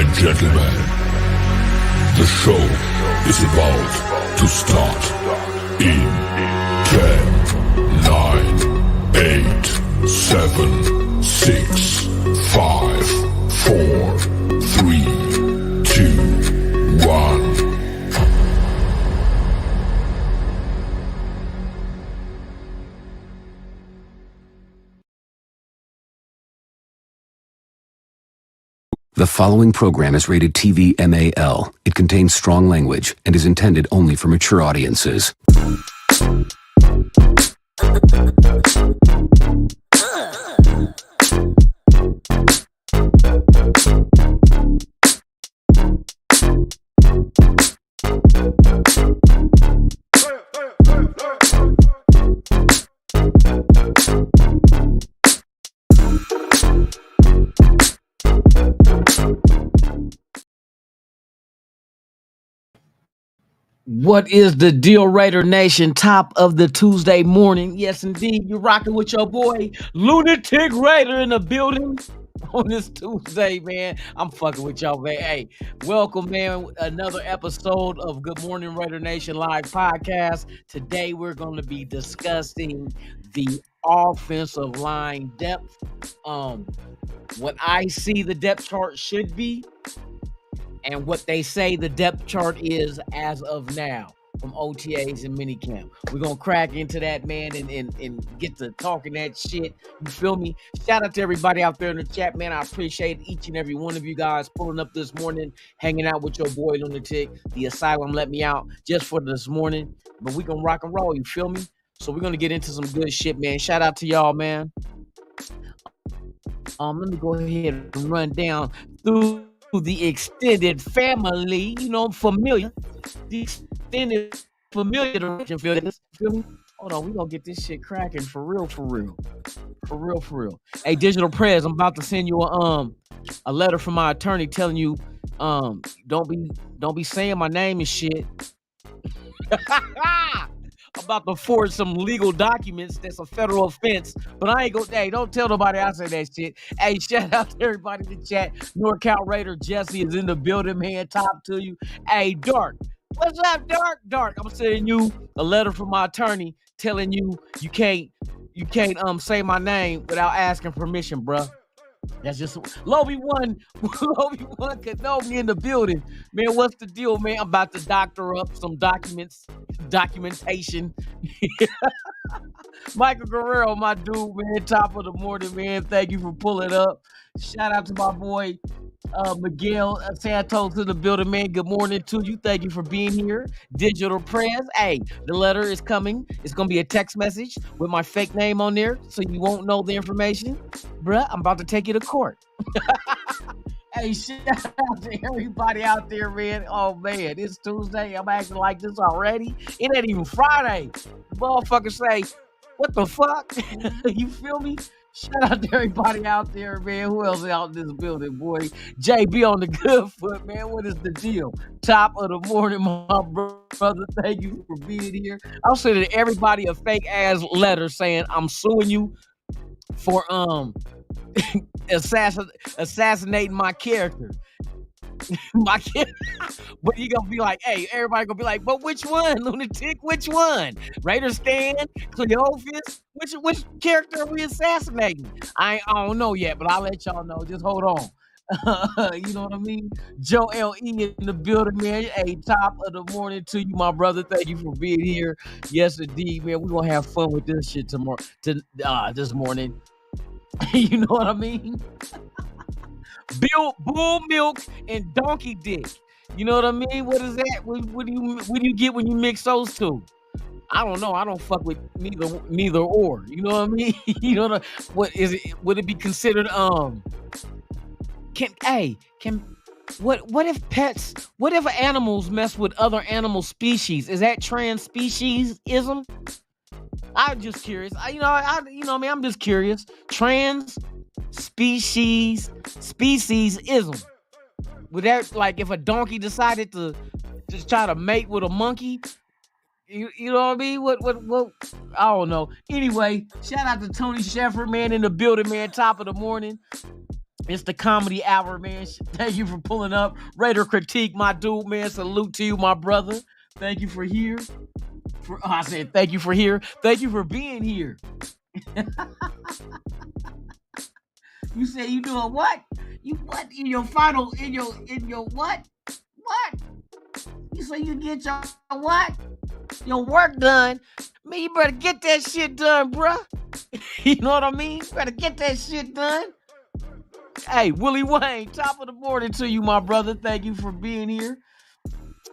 and gentlemen, the show is about to start in 10, 9, 8, 7, 6, 5, 4, 3, 2, 1. The following program is rated TV MAL. It contains strong language and is intended only for mature audiences. What is the deal, Raider Nation? Top of the Tuesday morning. Yes, indeed. You're rocking with your boy, Lunatic Raider, in the building on this Tuesday, man. I'm fucking with y'all, man. Hey, welcome, man. Another episode of Good Morning Raider Nation Live podcast. Today, we're going to be discussing the offensive line depth. What I see the depth chart should be, and what they say the depth chart is as of now from OTAs and minicamp. We're going to crack into that, man, and get to talking that shit. You feel me? Shout out to everybody out there in the chat, man. I appreciate each and every one of you guys pulling up this morning, hanging out with your boy Lunatic. The Asylum let me out just for this morning. But we're going to rock and roll, you feel me? So we're going to get into some good shit, man. Shout out to y'all, man. Let me go ahead and run down through the extended family, familiar. The extended familiar direction, feel me? Hold on, we gonna get this shit cracking for real. Hey, Digital Prez, I'm about to send you a letter from my attorney telling you, don't be saying my name and shit. About to forge some legal documents. That's a federal offense, but I ain't gonna. Hey, don't tell nobody I said that shit. Hey, shout out to everybody in the chat. NorCal Raider Jesse is in the building, man. Top to you. Hey, Dark, what's up, Dark? I'm sending you a letter from my attorney telling you you can't say my name without asking permission, bruh. That's just Lobby one could know me in the building. Man, what's the deal, man? I'm about to doctor up some documentation. Michael Guerrero, my dude, man, top of the morning, man. Thank you for pulling up. Shout out to my boy Miguel Santos in the building, man. Good morning to you. Thank you for being here. Digital Press. Hey, the letter is coming. It's going to be a text message with my fake name on there, so you won't know the information. Bruh, I'm about to take you to court. Hey, shout out to everybody out there, man. Oh, man, it's Tuesday. I'm acting like this already. It ain't even Friday. The motherfuckers say, what the fuck? You feel me? Shout out to everybody out there, man. Who else out in this building, boy? JB on the good foot, man. What is the deal? Top of the morning, my brother. Thank you for being here. I'm sending everybody a fake ass letter saying I'm suing you for assassinating my character. But you gonna be like, hey, everybody gonna be like, but which one, Lunatic? Which one? Raider Stan, Cleophas? Which character are we assassinating? I don't know yet, but I'll let y'all know. Just hold on. You know what I mean? Joe L.E. in the building, man. Hey, top of the morning to you, my brother. Thank you for being here. Yes, indeed, man. We're gonna have fun with this shit tomorrow. This morning. You know what I mean? Bull milk and donkey dick. You know what I mean? What is that? What do you get when you mix those two? I don't know. I don't fuck with neither or. You know what I mean? You know what is it? Would it be considered what if animals mess with other animal species? Is that trans speciesism? I'm just curious. I'm just curious. Trans speciesism. Would that, like, if a donkey decided to just try to mate with a monkey? You know what I mean? What? I don't know. Anyway, shout out to Tony Sheffer, man, in the building, man. Top of the morning. It's the comedy hour, man. Thank you for pulling up. Raider Critique, my dude, man. Salute to you, my brother. Thank you for here. I said thank you for here. Thank you for being here. You say you doing what? You what in your final in your what? What? You say you get your what? Your work done. Man, you better get that shit done, bruh. You know what I mean? You better get that shit done. Hey, Willie Wayne, top of the morning to you, my brother. Thank you for being here.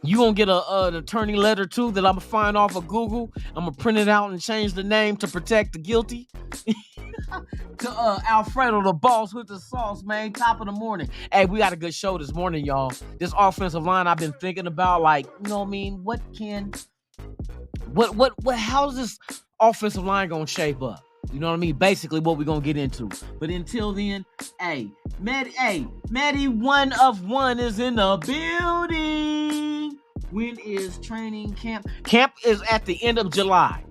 You gonna get an attorney letter too that I'm gonna find off of Google. I'm gonna print it out and change the name to protect the guilty. To Alfredo, the boss with the sauce, man. Top of the morning. Hey, we got a good show this morning, y'all. This offensive line I've been thinking about, like, you know what I mean? How's this offensive line gonna shape up? You know what I mean? Basically what we're gonna get into. But until then, hey, Maddie 1 of 1 is in the building. When is training camp? Camp is at the end of July.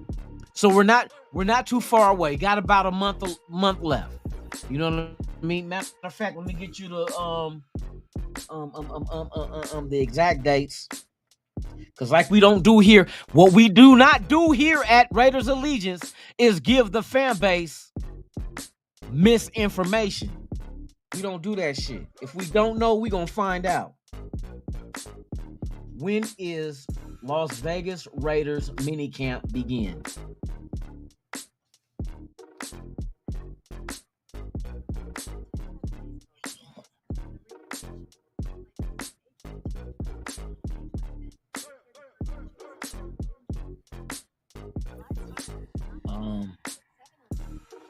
So we're not too far away. Got about a month left. You know what I mean? Matter of fact, let me get you the exact dates. Because like we don't do here, what we do not do here at Raiders Allegiance is give the fan base misinformation. We don't do that shit. If we don't know, we gonna find out. When is Las Vegas Raiders minicamp begin?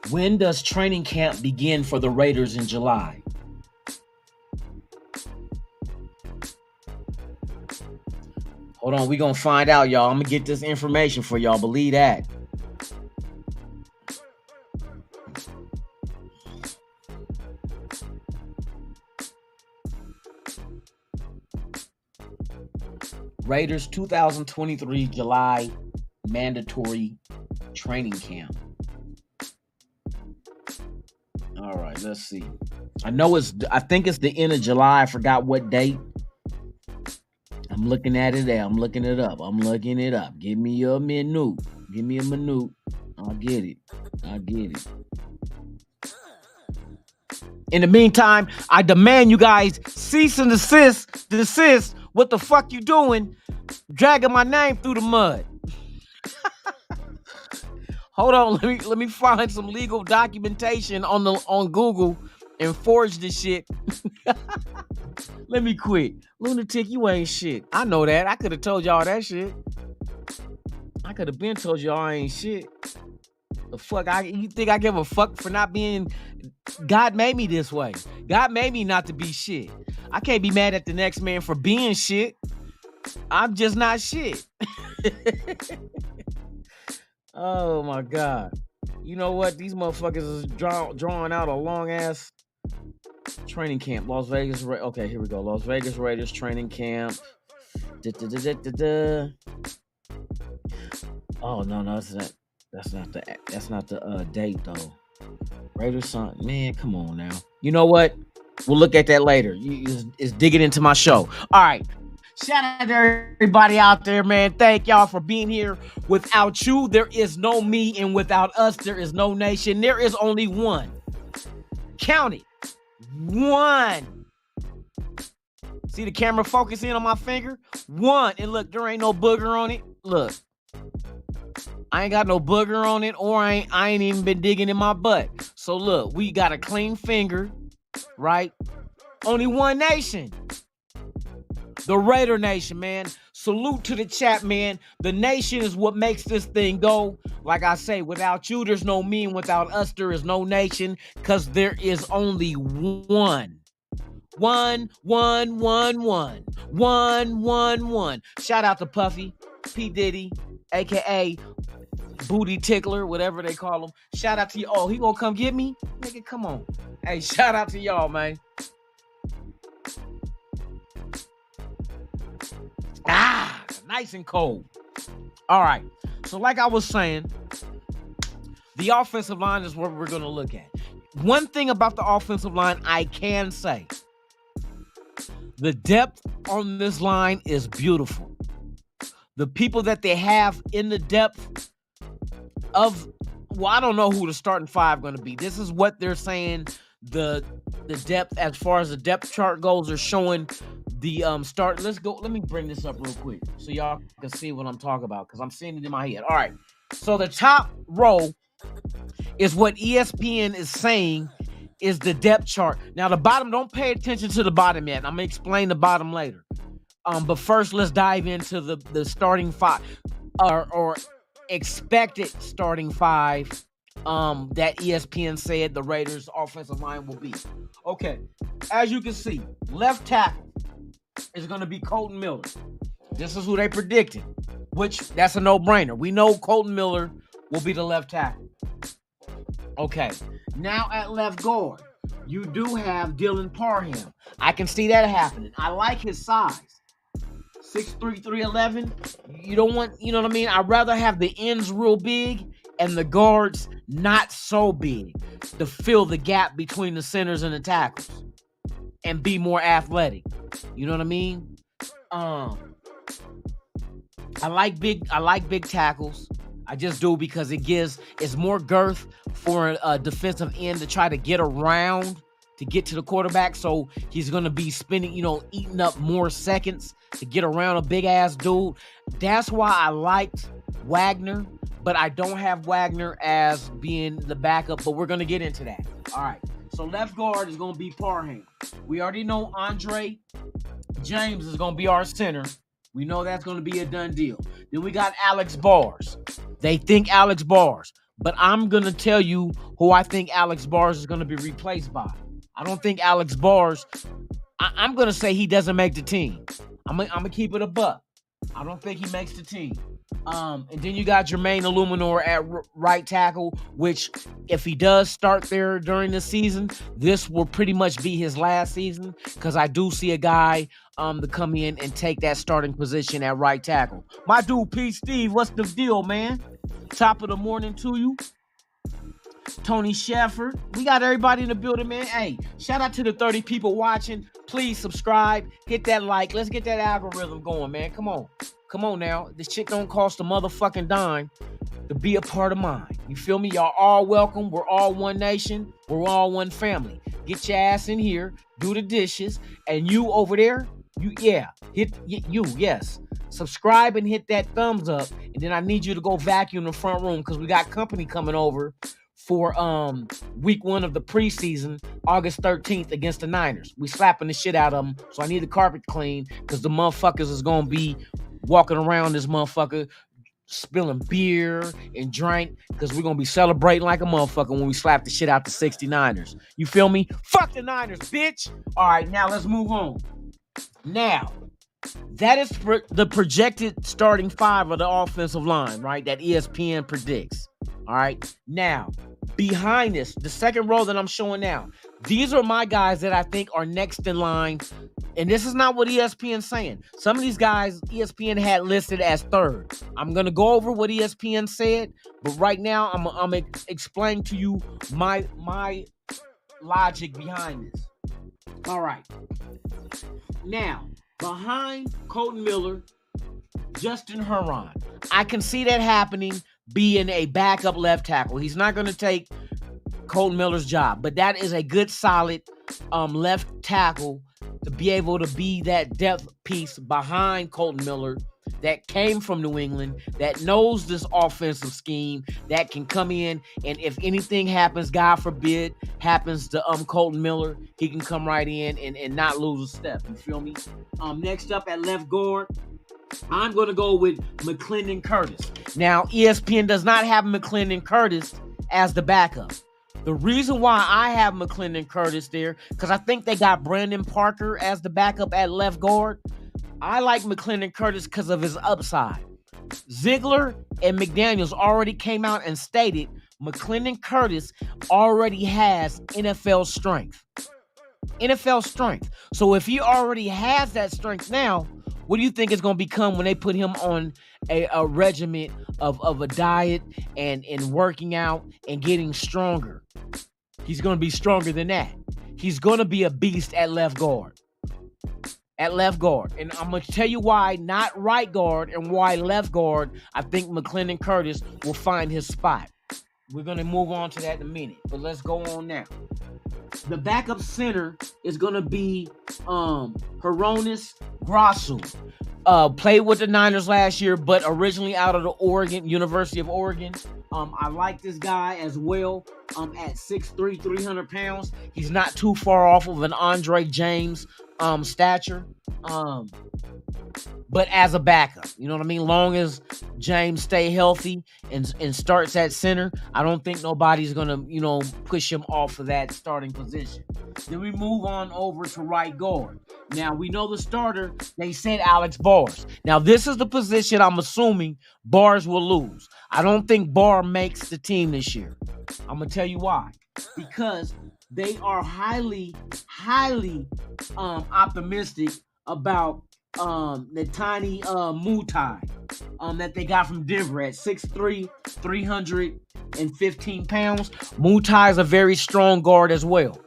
When does training camp begin for the Raiders in July? Hold on, we gonna find out, y'all. I'm gonna get this information for y'all. Believe that. Raiders 2023 July mandatory training camp. All right, let's see. I think it's the end of July. I forgot what date. I'm looking at it there. I'm looking it up. Give me a minute. I'll get it. In the meantime, I demand you guys cease and desist. What the fuck you doing? Dragging my name through the mud. Hold on, let me find some legal documentation on Google and forge this shit. Let me quit. Lunatic, you ain't shit. I know that. I could have told y'all that shit. I could have been told y'all I ain't shit. The fuck? You think I give a fuck for not being? God made me this way. God made me not to be shit. I can't be mad at the next man for being shit. I'm just not shit. Oh my God. You know what? These motherfuckers is drawing out a long ass training camp. Las Vegas. Okay, here we go. Las Vegas Raiders training camp. Oh no, that's not the date though. Raiders son, man, come on now. You know what? We'll look at that later. It's digging into my show. All right. Shout out to everybody out there, man. Thank y'all for being here. Without you, there is no me, and without us, there is no nation. There is only one. Count it. One. See the camera focusing on my finger? One. And look, there ain't no booger on it. Look. I ain't got no booger on it, or I ain't even been digging in my butt. So look, we got a clean finger, right? Only one nation. The Raider Nation, man. Salute to the chat, man. The nation is what makes this thing go. Like I say, without you, there's no me, and without us, there is no nation, because there is only one. One. Shout out to Puffy, P. Diddy, a.k.a. Booty Tickler, whatever they call him. Shout out to you. Oh, he gonna come get me? Nigga, come on. Hey, shout out to y'all, man. Nice and cold. All right. So like I was saying, the offensive line is what we're going to look at. one thing about the offensive line I can say, the depth on this line is beautiful. The people that they have in the depth of, well, I don't know who the starting five going to be. This is what they're saying. The depth, as far as the depth chart goes, are showing the start. Let's go. Let me bring this up real quick so y'all can see what I'm talking about, because I'm seeing it in my head. All right. So the top row is what ESPN is saying is the depth chart. Now the bottom, don't pay attention to the bottom yet. I'm gonna explain the bottom later. But first, let's dive into the starting five, or expected starting five that ESPN said the Raiders offensive line will be. Okay, as you can see, left tackle is going to be Kolton Miller. This is who they predicted, which that's a no-brainer. We know Kolton Miller will be the left tackle. Okay, now at left guard, you do have Dylan Parham. I can see that happening. I like his size. 6'3", 311. You don't want, you know what I mean? I'd rather have the ends real big and the guards not so big to fill the gap between the centers and the tackles and be more athletic. You know what I mean? I like big tackles. I just do, because it's more girth for a defensive end to try to get around to get to the quarterback. So he's going to be spending, eating up more seconds to get around a big ass dude. That's why I liked Wagner, but I don't have Wagner as being the backup, but we're going to get into that. All right. So left guard is going to be Parham. We already know Andre James is going to be our center. We know that's going to be a done deal. Then we got Alex Bars. They think Alex Bars, but I'm going to tell you who I think Alex Bars is going to be replaced by. I don't think Alex Bars, I'm going to say he doesn't make the team. I'm gonna keep it a buck. I don't think he makes the team. And then you got Jermaine Illuminor at right tackle, which if he does start there during the season, this will pretty much be his last season, because I do see a guy to come in and take that starting position at right tackle. My dude, Pete Steve, what's the deal, man? Top of the morning to you. Tony Sheffer. We got everybody in the building, man. Hey, shout out to the 30 people watching. Please subscribe. Hit that like. Let's get that algorithm going, man. Come on. Come on now. This shit don't cost a motherfucking dime to be a part of mine. You feel me? Y'all all welcome. We're all one nation. We're all one family. Get your ass in here. Do the dishes. And you over there, yes. Subscribe and hit that thumbs up. And then I need you to go vacuum the front room, because we got company coming over for week 1 of the preseason, August 13th against the Niners. We slapping the shit out of them, so I need the carpet clean, because the motherfuckers is going to be walking around this motherfucker spilling beer and drink, because we're going to be celebrating like a motherfucker when we slap the shit out the 69ers. You feel me? Fuck the Niners, bitch! All right, now let's move on. Now, that is the projected starting five of the offensive line, right, that ESPN predicts. All right, now, behind this, the second row that I'm showing now, these are my guys that I think are next in line. And this is not what ESPN's saying. Some of these guys ESPN had listed as third. I'm going to go over what ESPN said, but right now I'm going to explain to you my logic behind this. All right. Now, behind Kolton Miller, Justin Herron. I can see that happening, being a backup left tackle. He's not going to take Kolton Miller's job, but that is a good, solid left tackle to be able to be that depth piece behind Kolton Miller that came from New England, that knows this offensive scheme, that can come in, and if anything happens, God forbid, happens to Kolton Miller, he can come right in and not lose a step. You feel me? Next up at left guard, I'm going to go with McClendon Curtis. Now, ESPN does not have McClendon Curtis as the backup. The reason why I have McClendon Curtis there, because I think they got Brandon Parker as the backup at left guard. I like McClendon Curtis because of his upside. Ziegler and McDaniels already came out and stated McClendon Curtis already has NFL strength. NFL strength. So if he already has that strength now, what do you think it's going to become when they put him on a regimen of a diet and working out and getting stronger? He's going to be stronger than that. He's going to be a beast at left guard. At left guard. And I'm going to tell you why not right guard and why left guard. I think McClendon Curtis will find his spot. We're going to move on to that in a minute. But let's go on now. The backup center is going to be Hronis Grasu. Played with the Niners last year, but originally out of the University of Oregon. I like this guy as well. At 6'3", 300 pounds. He's not too far off of an Andre James stature. But as a backup, you know what I mean? Long as James stay healthy and starts at center, I don't think nobody's going to, push him off of that starting position. Then we move on over to right guard. Now, we know the starter, they said Alex Bars. Now, this is the position I'm assuming Bars will lose. I don't think Barr makes the team this year. I'm going to tell you why. Because they are highly optimistic about Netani Mutai that they got from Denver at 6'3", 315 pounds. Mutai is a very strong guard as well.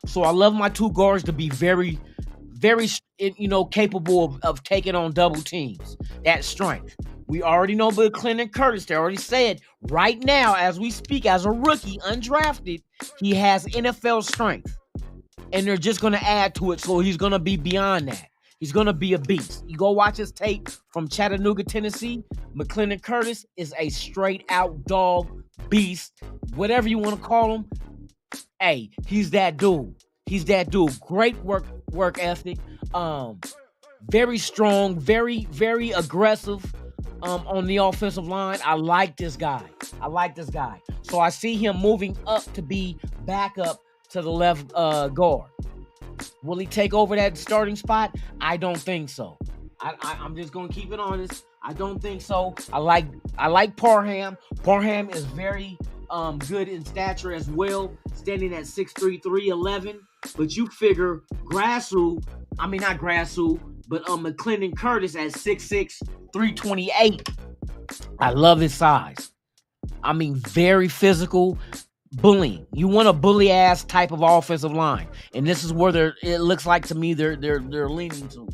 So I love my two guards to be very, very, capable of taking on double teams. That strength. We already know McClendon Curtis. They already said right now, as we speak, as a rookie, undrafted, he has NFL strength. And they're just going to add to it, so he's going to be beyond that. He's going to be a beast. You go watch his tape from Chattanooga, Tennessee. McClendon Curtis is a straight-out dog, beast, whatever you want to call him. Hey, he's that dude. He's that dude. Great work ethic. Very strong, very, very aggressive on the offensive line. I like this guy. So I see him moving up to be backup to the left guard. Will he take over that starting spot? I don't think so. I'm just gonna keep it honest. I don't think so. I like Parham. Parham is very good in stature as well, standing at 6'3", 311. But you figure McClendon Curtis at 6'6", 328. I love his size. I mean, very physical. Bullying. You want a bully ass type of offensive line, and this is where it looks like to me they're leaning to.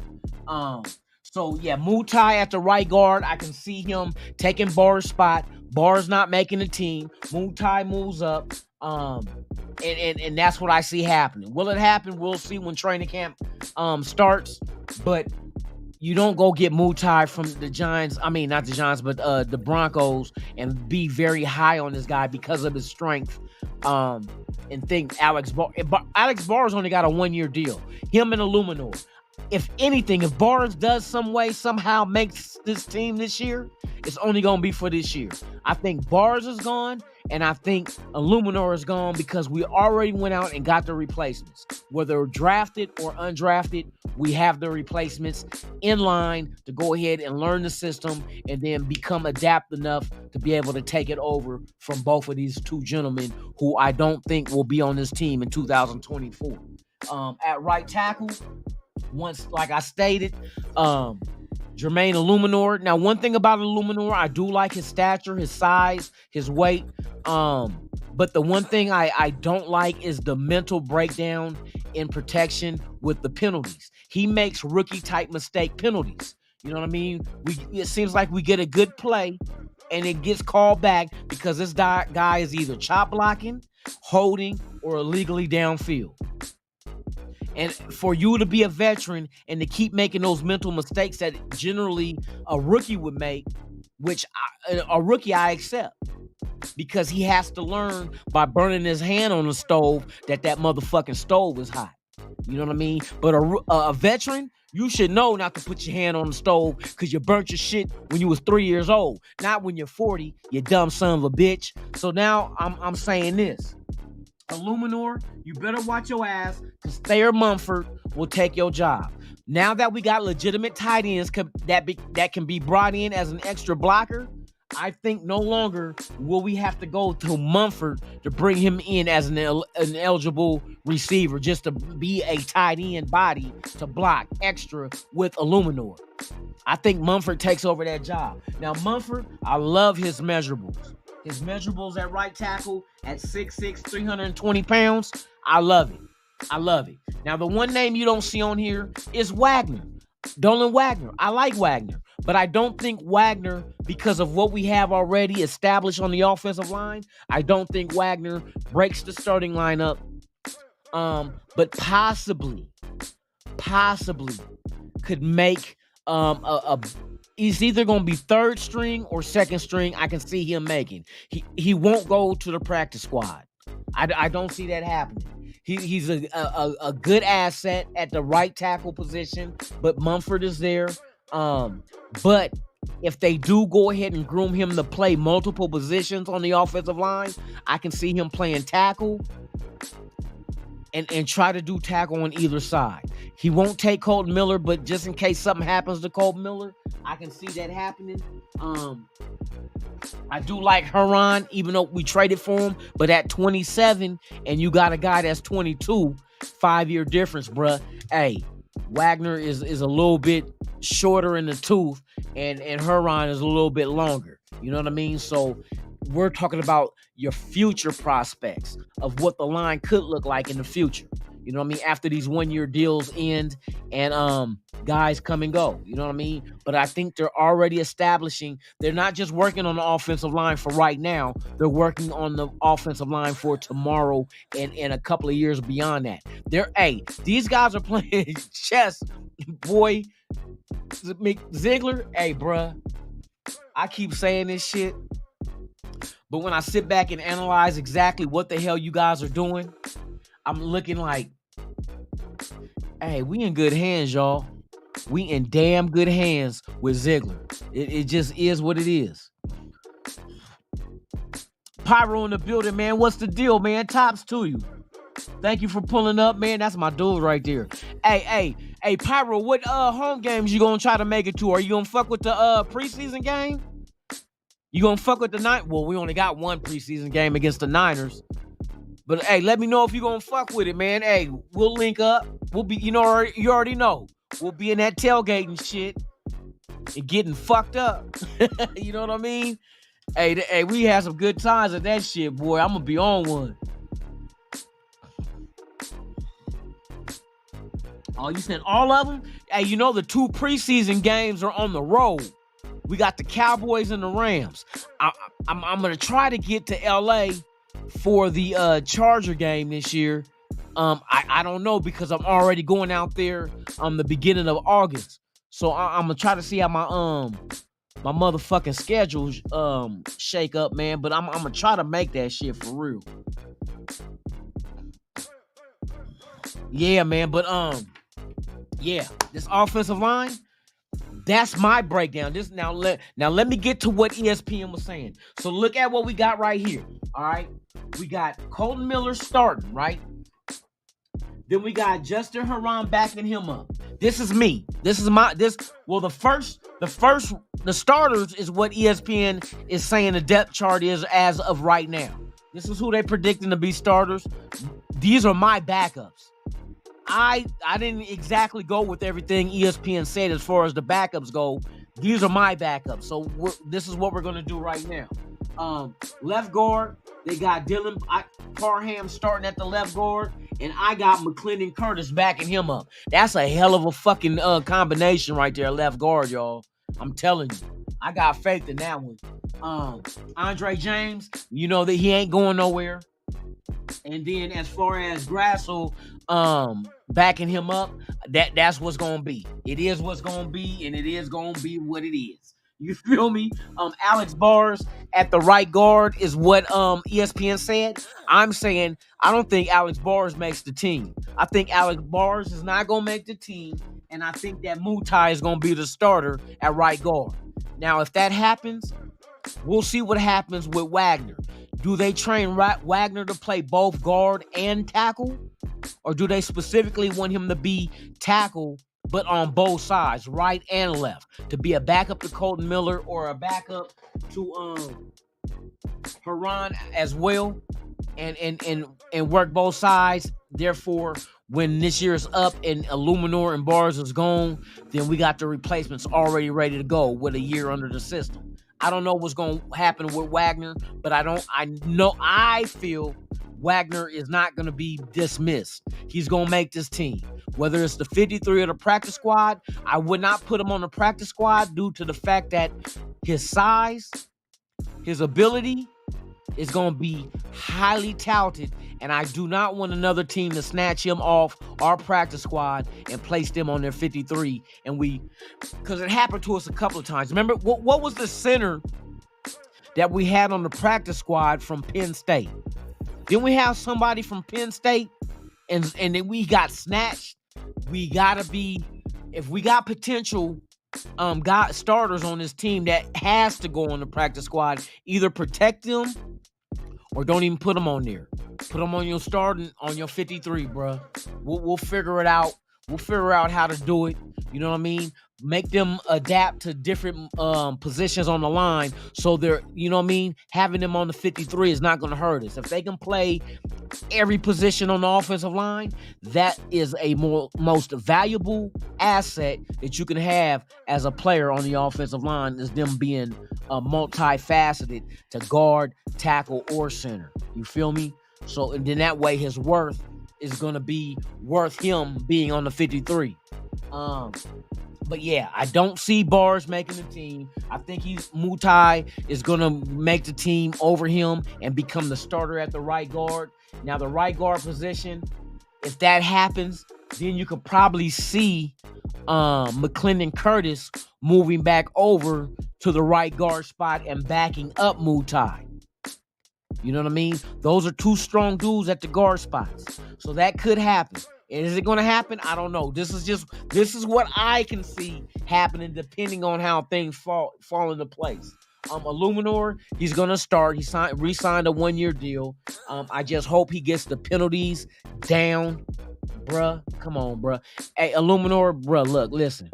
So yeah, Mutai at the right guard. I can see him taking Barr's spot. Barr's not making the team. Mutai moves up. And that's what I see happening. Will it happen? We'll see when training camp starts. But you don't go get Mutai from the Giants. I mean, not the Giants, but the Broncos, and be very high on this guy because of his strength. And think Alex Barr's only got a 1-year deal. Him and Illuminor. If anything, if Barnes does somehow makes this team this year, it's only going to be for this year. I think Barnes is gone, and I think Illuminor is gone because we already went out and got the replacements. Whether drafted or undrafted, we have the replacements in line to go ahead and learn the system and then become adept enough to be able to take it over from both of these two gentlemen who I don't think will be on this team in 2024. At right tackle, once, like I stated, Jermaine Illuminor. Now, one thing about Illuminor, I do like his stature, his size, his weight. But the one thing I don't like is the mental breakdown in protection with the penalties. He makes rookie-type mistake penalties. You know what I mean? It seems like we get a good play, and it gets called back because this guy is either chop blocking, holding, or illegally downfield. And for you to be a veteran and to keep making those mental mistakes that generally a rookie would make, which a rookie I accept, because he has to learn by burning his hand on the stove that motherfucking stove is hot. You know what I mean? But a veteran, you should know not to put your hand on the stove because you burnt your shit when you was 3 years old, not when you're 40, you dumb son of a bitch. So now I'm saying this. Illuminor, you better watch your ass because Thayer Munford will take your job. Now that we got legitimate tight ends that can be brought in as an extra blocker, I think no longer will we have to go to Munford to bring him in as an eligible receiver just to be a tight end body to block extra with Illuminor. I think Munford takes over that job. Now, Munford, I love his measurables. His measurables at right tackle at 6'6", 320 pounds. I love it. I love it. Now, the one name you don't see on here is Wagner. Dolan Wagner. I like Wagner, but I don't think Wagner, because of what we have already established on the offensive line, I don't think Wagner breaks the starting lineup. But possibly could make he's either going to be third string or second string. I can see him making. He won't go to the practice squad. I don't see that happening. He's a good asset at the right tackle position, but Mumford is there. But if they do go ahead and groom him to play multiple positions on the offensive line, I can see him playing tackle and try to do tackle on either side. He won't take Colton Miller, but just in case something happens to Colton Miller, I can see that happening. I do like Herron, even though we traded for him, but at 27, and you got a guy that's 22, 5-year difference, bruh. Hey, Wagner is a little bit shorter in the tooth, and Herron is a little bit longer. You know what I mean? So we're talking about your future prospects of what the line could look like in the future. You know what I mean? After these 1-year deals end and guys come and go. You know what I mean? But I think they're already establishing, they're not just working on the offensive line for right now. They're working on the offensive line for tomorrow and a couple of years beyond that. These guys are playing chess, boy. Ziegler, hey, bruh. I keep saying this shit, but when I sit back and analyze exactly what the hell you guys are doing, I'm looking like, hey, we in good hands, y'all. We in damn good hands with Ziegler. It just is what it is. Pyro in the building, man. What's the deal, man? Tops to you. Thank you for pulling up, man. That's my dude right there. Hey, Pyro, what home games you gonna try to make it to? Are you gonna fuck with the preseason game? You gonna fuck with the Niners? Well, we only got one preseason game against the Niners. But hey, let me know if you gonna fuck with it, man. Hey, we'll link up. We'll be, you already know. We'll be in that tailgating shit and getting fucked up. You know what I mean? Hey, we had some good times at that shit, boy. I'm gonna be on one. Oh, you said all of them? Hey, the 2 preseason games are on the road. We got the Cowboys and the Rams. I'm gonna try to get to LA for the Charger game this year. I don't know, because I'm already going out there the beginning of August. So I'm gonna try to see how my motherfucking schedule shake up, man. But I'm gonna try to make that shit for real. Yeah, man. But this offensive line, that's my breakdown. Now let me get to what ESPN was saying. So look at what we got right here. All right, we got Colton Miller starting, right? Then we got Justin Herron backing him up. This is me. The starters is what ESPN is saying the depth chart is as of right now. This is who they predicting to be starters. These are my backups. I didn't exactly go with everything ESPN said as far as the backups go. These are my backups. So this is what we're going to do right now. Left guard, they got Dylan Parham starting at the left guard, and I got McClendon Curtis backing him up. That's a hell of a fucking combination right there, left guard, y'all. I'm telling you. I got faith in that one. Andre James, that he ain't going nowhere. And then as far as Grassel backing him up, that's what's gonna be. It is what's gonna be, and it is gonna be what it is. You feel me? Alex Bars at the right guard is what ESPN said. I'm saying I don't think Alex Bars makes the team. I think Alex Bars is not gonna make the team, and I think that Mutai is gonna be the starter at right guard. Now, if that happens, we'll see what happens with Wagner. Do they train Wagner to play both guard and tackle? Or do they specifically want him to be tackle, but on both sides, right and left, to be a backup to Colton Miller or a backup to Herron as well, and work both sides? Therefore, when this year is up and Illuminor and Bars is gone, then we got the replacements already ready to go with a year under the system. I don't know what's going to happen with Wagner, but I feel Wagner is not going to be dismissed. He's going to make this team. Whether it's the 53 or the practice squad, I would not put him on the practice squad due to the fact that his size, his ability is going to be highly touted, and I do not want another team to snatch him off our practice squad and place them on their 53. Because it happened to us a couple of times. Remember, what was the center that we had on the practice squad from Penn State? Didn't we have somebody from Penn State and then we got snatched? We got to be, if we got potential starters on this team that has to go on the practice squad, either protect them or don't even put them on there. Put them on your starting, on your 53, bro. We'll figure it out. We'll figure out how to do it. You know what I mean? Make them adapt to different positions on the line. So they're, you know what I mean? Having them on the 53 is not going to hurt us. If they can play every position on the offensive line, that is a most valuable asset that you can have as a player on the offensive line, is them being multifaceted to guard, tackle, or center. You feel me? So, and then that way his worth is going to be worth him being on the 53. But yeah, I don't see Bars making the team. I think Mutai is going to make the team over him and become the starter at the right guard. Now, the right guard position, if that happens, then you could probably see McClendon Curtis moving back over to the right guard spot and backing up Mutai. You know what I mean? Those are two strong dudes at the guard spots. So that could happen. And is it going to happen? I don't know. This is what I can see happening depending on how things fall into place. Illuminor, he's going to start. He re-signed a 1-year deal. I just hope he gets the penalties down. Bruh, come on, bruh. Hey, Illuminor, bruh, look, listen.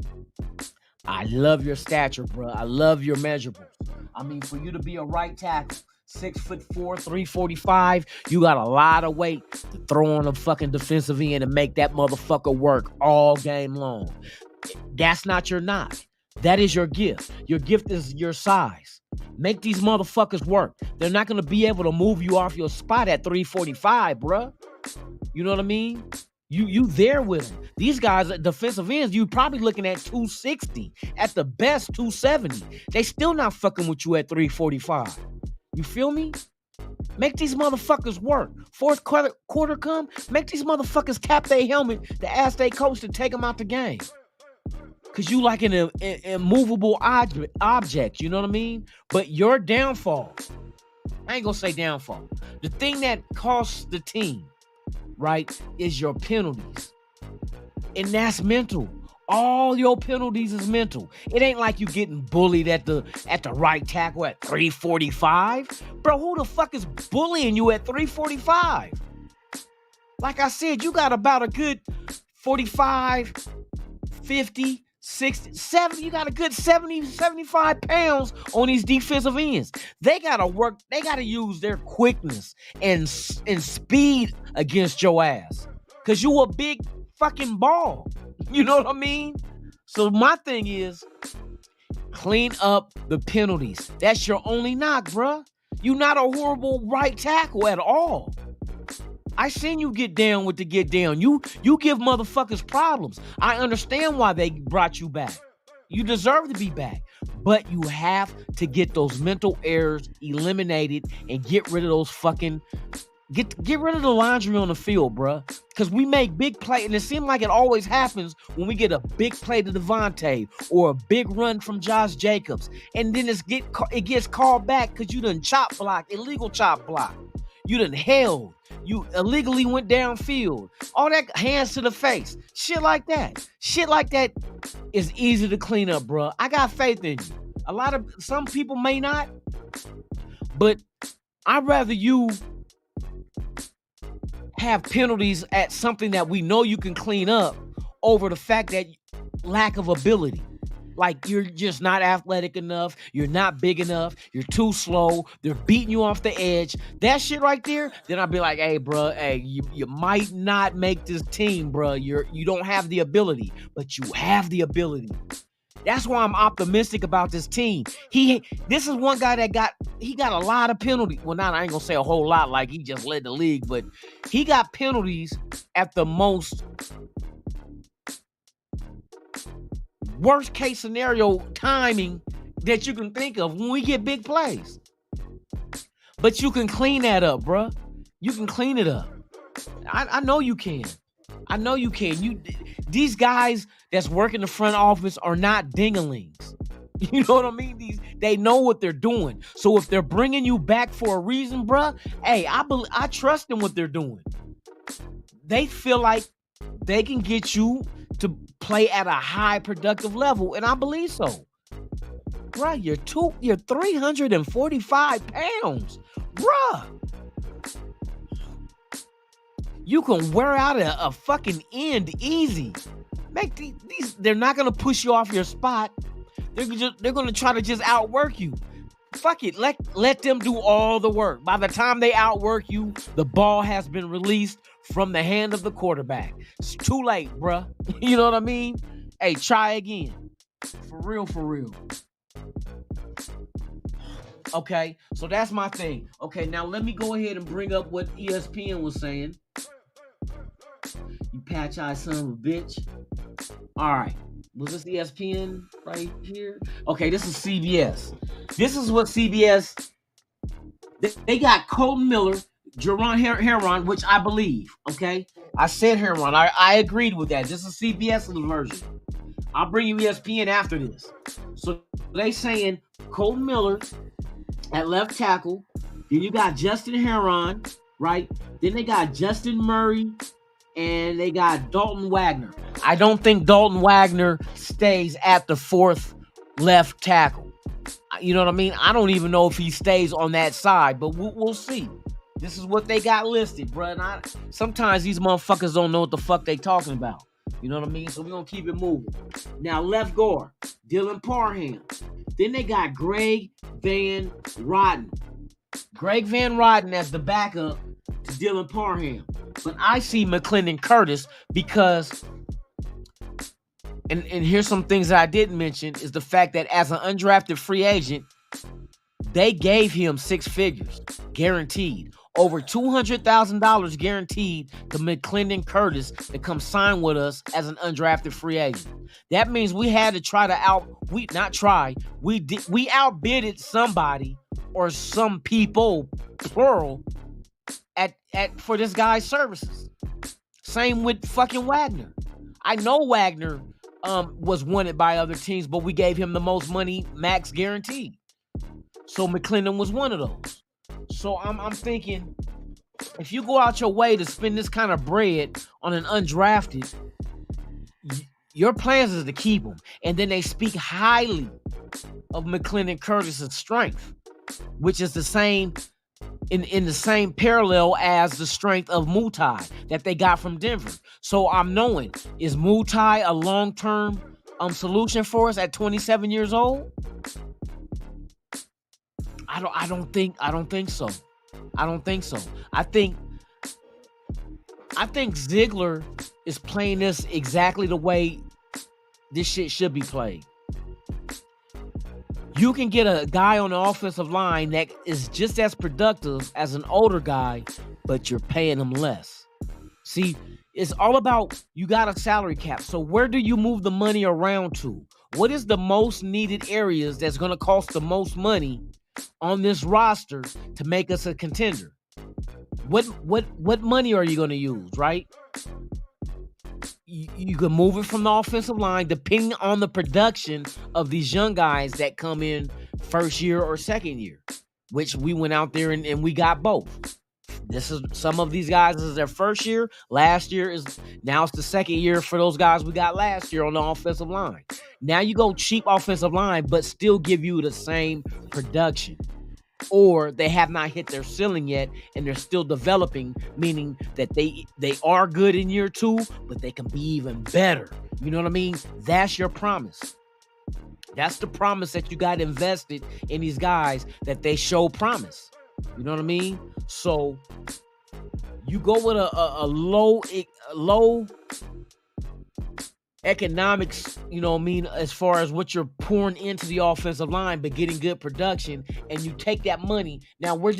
I love your stature, bruh. I love your measurables. I mean, for you to be a right tackle, 6'4", 345, you got a lot of weight to throw on a fucking defensive end and make that motherfucker work all game long. That's not your knock. That is your gift. Your gift is your size. Make these motherfuckers work. They're not going to be able to move you off your spot at 345, bruh. You know what I mean? You there with them. These guys at defensive ends, you probably looking at 260. At the best, 270. They still not fucking with you at 345. You feel me? Make these motherfuckers work. Fourth quarter come, make these motherfuckers tap their helmet to ask their coach to take them out the game. Because you like an immovable object, you know what I mean? But your downfall, I ain't going to say downfall. The thing that costs the team, right, is your penalties. And that's mental. All your penalties is mental. It ain't like you getting bullied at the right tackle at 345. Bro, who the fuck is bullying you at 345? Like I said, you got about a good 45, 50, 60, 70. You got a good 70, 75 pounds on these defensive ends. They got to work. They got to use their quickness and speed against your ass. Because you a big fucking ball. You know what I mean? So my thing is, clean up the penalties. That's your only knock, bruh. You not a horrible right tackle at all. I seen you get down with the get down. You give motherfuckers problems. I understand why they brought you back. You deserve to be back. But you have to get those mental errors eliminated and get rid of those fucking... Get rid of the laundry on the field, bruh. Because we make big plays, and it seems like it always happens when we get a big play to Devontae or a big run from Josh Jacobs. And then it gets called back because you done chop block, illegal chop block. You done held. You illegally went downfield. All that hands to the face. Shit like that. Shit like that is easy to clean up, bruh. I got faith in you. Some people may not, but I'd rather you have penalties at something that we know you can clean up over the fact that lack of ability. Like you're just not athletic enough, you're not big enough, you're too slow, they're beating you off the edge. That shit right there, then I'll be like, hey, bro, hey, you might not make this team, bro. You don't have the ability, but you have the ability. That's why I'm optimistic about this team. This is one guy that got a lot of penalties. Well, I ain't gonna say a whole lot like he just led the league, but he got penalties at the most worst case scenario timing that you can think of when we get big plays. But you can clean that up, bruh. You can clean it up. I know you can. I know you can. These guys that's working the front office are not dingalings. You know what I mean? They know what they're doing. So if they're bringing you back for a reason, bruh, hey, I trust in what they're doing. They feel like they can get you to play at a high productive level, and I believe so. Bruh, you're 345 pounds. Bruh. You can wear out a fucking end easy. They're not gonna push you off your spot. They're gonna try to just outwork you. Fuck it. Let them do all the work. By the time they outwork you, the ball has been released from the hand of the quarterback. It's too late, bruh. You know what I mean? Hey, try again. For real, for real. Okay, so that's my thing. Okay, now let me go ahead and bring up what ESPN was saying. You patch-eyed son of a bitch. All right. Was this ESPN right here? Okay, this is CBS. This is what CBS... They got Colton Miller, Jerron Heron, which I believe, okay? I said Heron. I agreed with that. This is CBS's version. I'll bring you ESPN after this. So they saying Colton Miller at left tackle. Then you got Justin Heron, right? Then they got Justin Murray, and they got Dalton Wagner. I don't think Dalton Wagner stays at the fourth left tackle. You know what I mean? I don't even know if he stays on that side, but we'll see. This is what they got listed, bro. And sometimes these motherfuckers don't know what the fuck they talking about. You know what I mean? So we're going to keep it moving. Now, left guard, Dylan Parham. Then they got Greg Van Roten. Greg Van Roten as the backup to Dylan Parham. But I see McClendon Curtis because, and here's some things that I didn't mention, is the fact that as an undrafted free agent, they gave him 6 figures, guaranteed. Over $200,000 guaranteed to McClendon Curtis to come sign with us as an undrafted free agent. That means we had to try to we outbidded somebody or some people, plural, for this guy's services. Same with fucking Wagner. I know Wagner was wanted by other teams, but we gave him the most money, max guaranteed. So McClendon was one of those. So I'm thinking, if you go out your way to spend this kind of bread on an undrafted, your plans is to keep him. And then they speak highly of McClendon Curtis's strength, which is the same in the same parallel as the strength of Mutai that they got from Denver. So I'm knowing, is Mutai a long-term solution for us at 27 years old? I don't think so. I don't think so. I think Ziegler is playing this exactly the way this shit should be played. You can get a guy on the offensive line that is just as productive as an older guy, but you're paying him less. See, it's all about, you got a salary cap. So where do you move the money around to? What is the most needed areas that's going to cost the most money on this roster to make us a contender? What money are you going to use, right? You can move it from the offensive line depending on the production of these young guys that come in first year or second year, which we went out there and we got both. This is, some of these guys is their first year. Last year now it's the second year for those guys we got last year on the offensive line. Now you go cheap offensive line, but still give you the same production. Or they have not hit their ceiling yet and they're still developing, meaning that they are good in year 2, but they can be even better. You know what I mean? That's your promise. That's the promise that you got invested in these guys, that they show promise. You know what I mean? So you go with a low economics, you know what I mean, as far as what you're pouring into the offensive line, but getting good production, and you take that money. Now, what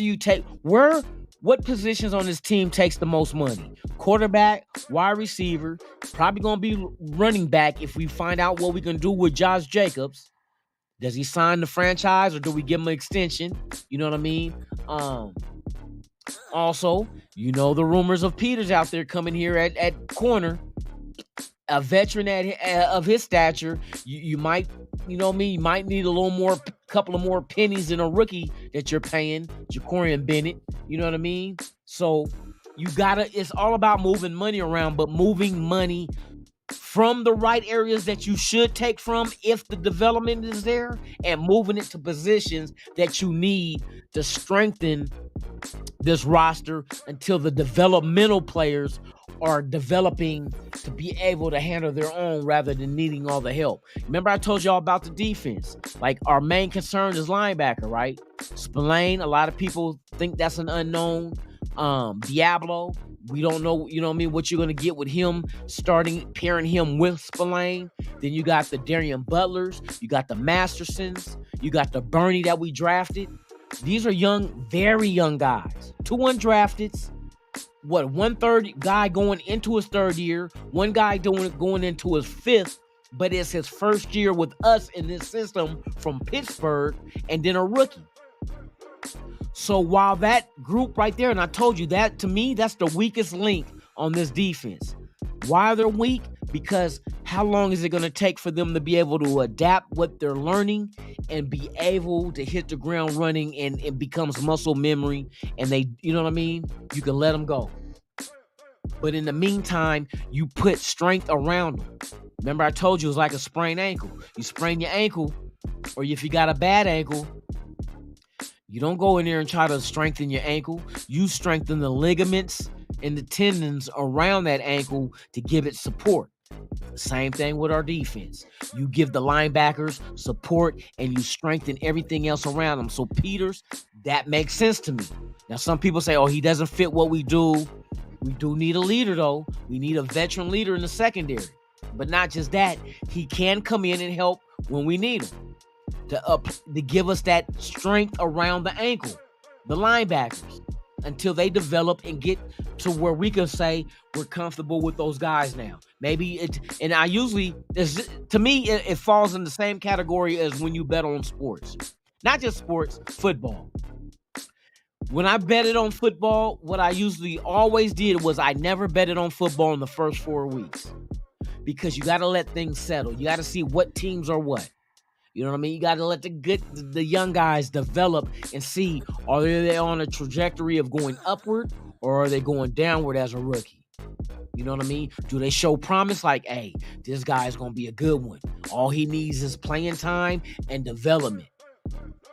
positions on this team takes the most money? Quarterback, wide receiver, probably going to be running back if we find out what we can do with Josh Jacobs. Does he sign the franchise or do we give him an extension? You know what I mean? Also, you know the rumors of Peters out there coming here at corner. A veteran of his stature, you might, you know what I mean, you might need a little more, couple of more pennies than a rookie that you're paying, Jacorian Bennett. You know what I mean? So it's all about moving money around, but moving money from the right areas that you should take from if the development is there, and moving it to positions that you need to strengthen this roster until the developmental players are developing to be able to handle their own rather than needing all the help. Remember I told y'all about the defense. Like, our main concern is linebacker, right? Spillane, a lot of people think that's an unknown. Diablo, we don't know, you know what I mean, what you're going to get with him, pairing him with Spillane. Then you got the Darian Butlers, you got the Mastersons, you got the Bernie that we drafted. These are young, very young guys. 2 undrafteds. One third guy going into his third year, one guy going into his fifth, but it's his first year with us in this system from Pittsburgh, and then a rookie. So while that group right there, and I told you that, to me, that's the weakest link on this defense. Why they're weak? Because how long is it going to take for them to be able to adapt what they're learning and be able to hit the ground running, and it becomes muscle memory, and they, you know what I mean? You can let them go. But in the meantime, you put strength around them. Remember I told you it was like a sprained ankle. You sprain your ankle, or if you got a bad ankle, you don't go in there and try to strengthen your ankle. You strengthen the ligaments and the tendons around that ankle to give it support. Same thing with our defense. You give the linebackers support and you strengthen everything else around them. So Peters, that makes sense to me. Now, some people say, oh, he doesn't fit what we do. We do need a leader, though. We need a veteran leader in the secondary. But not just that, he can come in and help when we need him to give us that strength around the ankle, the linebackers, until they develop and get to where we can say we're comfortable with those guys now. Maybe and I usually, to me, it falls in the same category as when you bet on sports. Not just sports, football. When I betted on football, what I usually always did was I never betted on football in the first 4 weeks, because you got to let things settle. You got to see what teams are what. You know what I mean? You got to let the young guys develop and see, are they on a trajectory of going upward, or are they going downward as a rookie? You know what I mean? Do they show promise like, hey, this guy's going to be a good one. All he needs is playing time and development.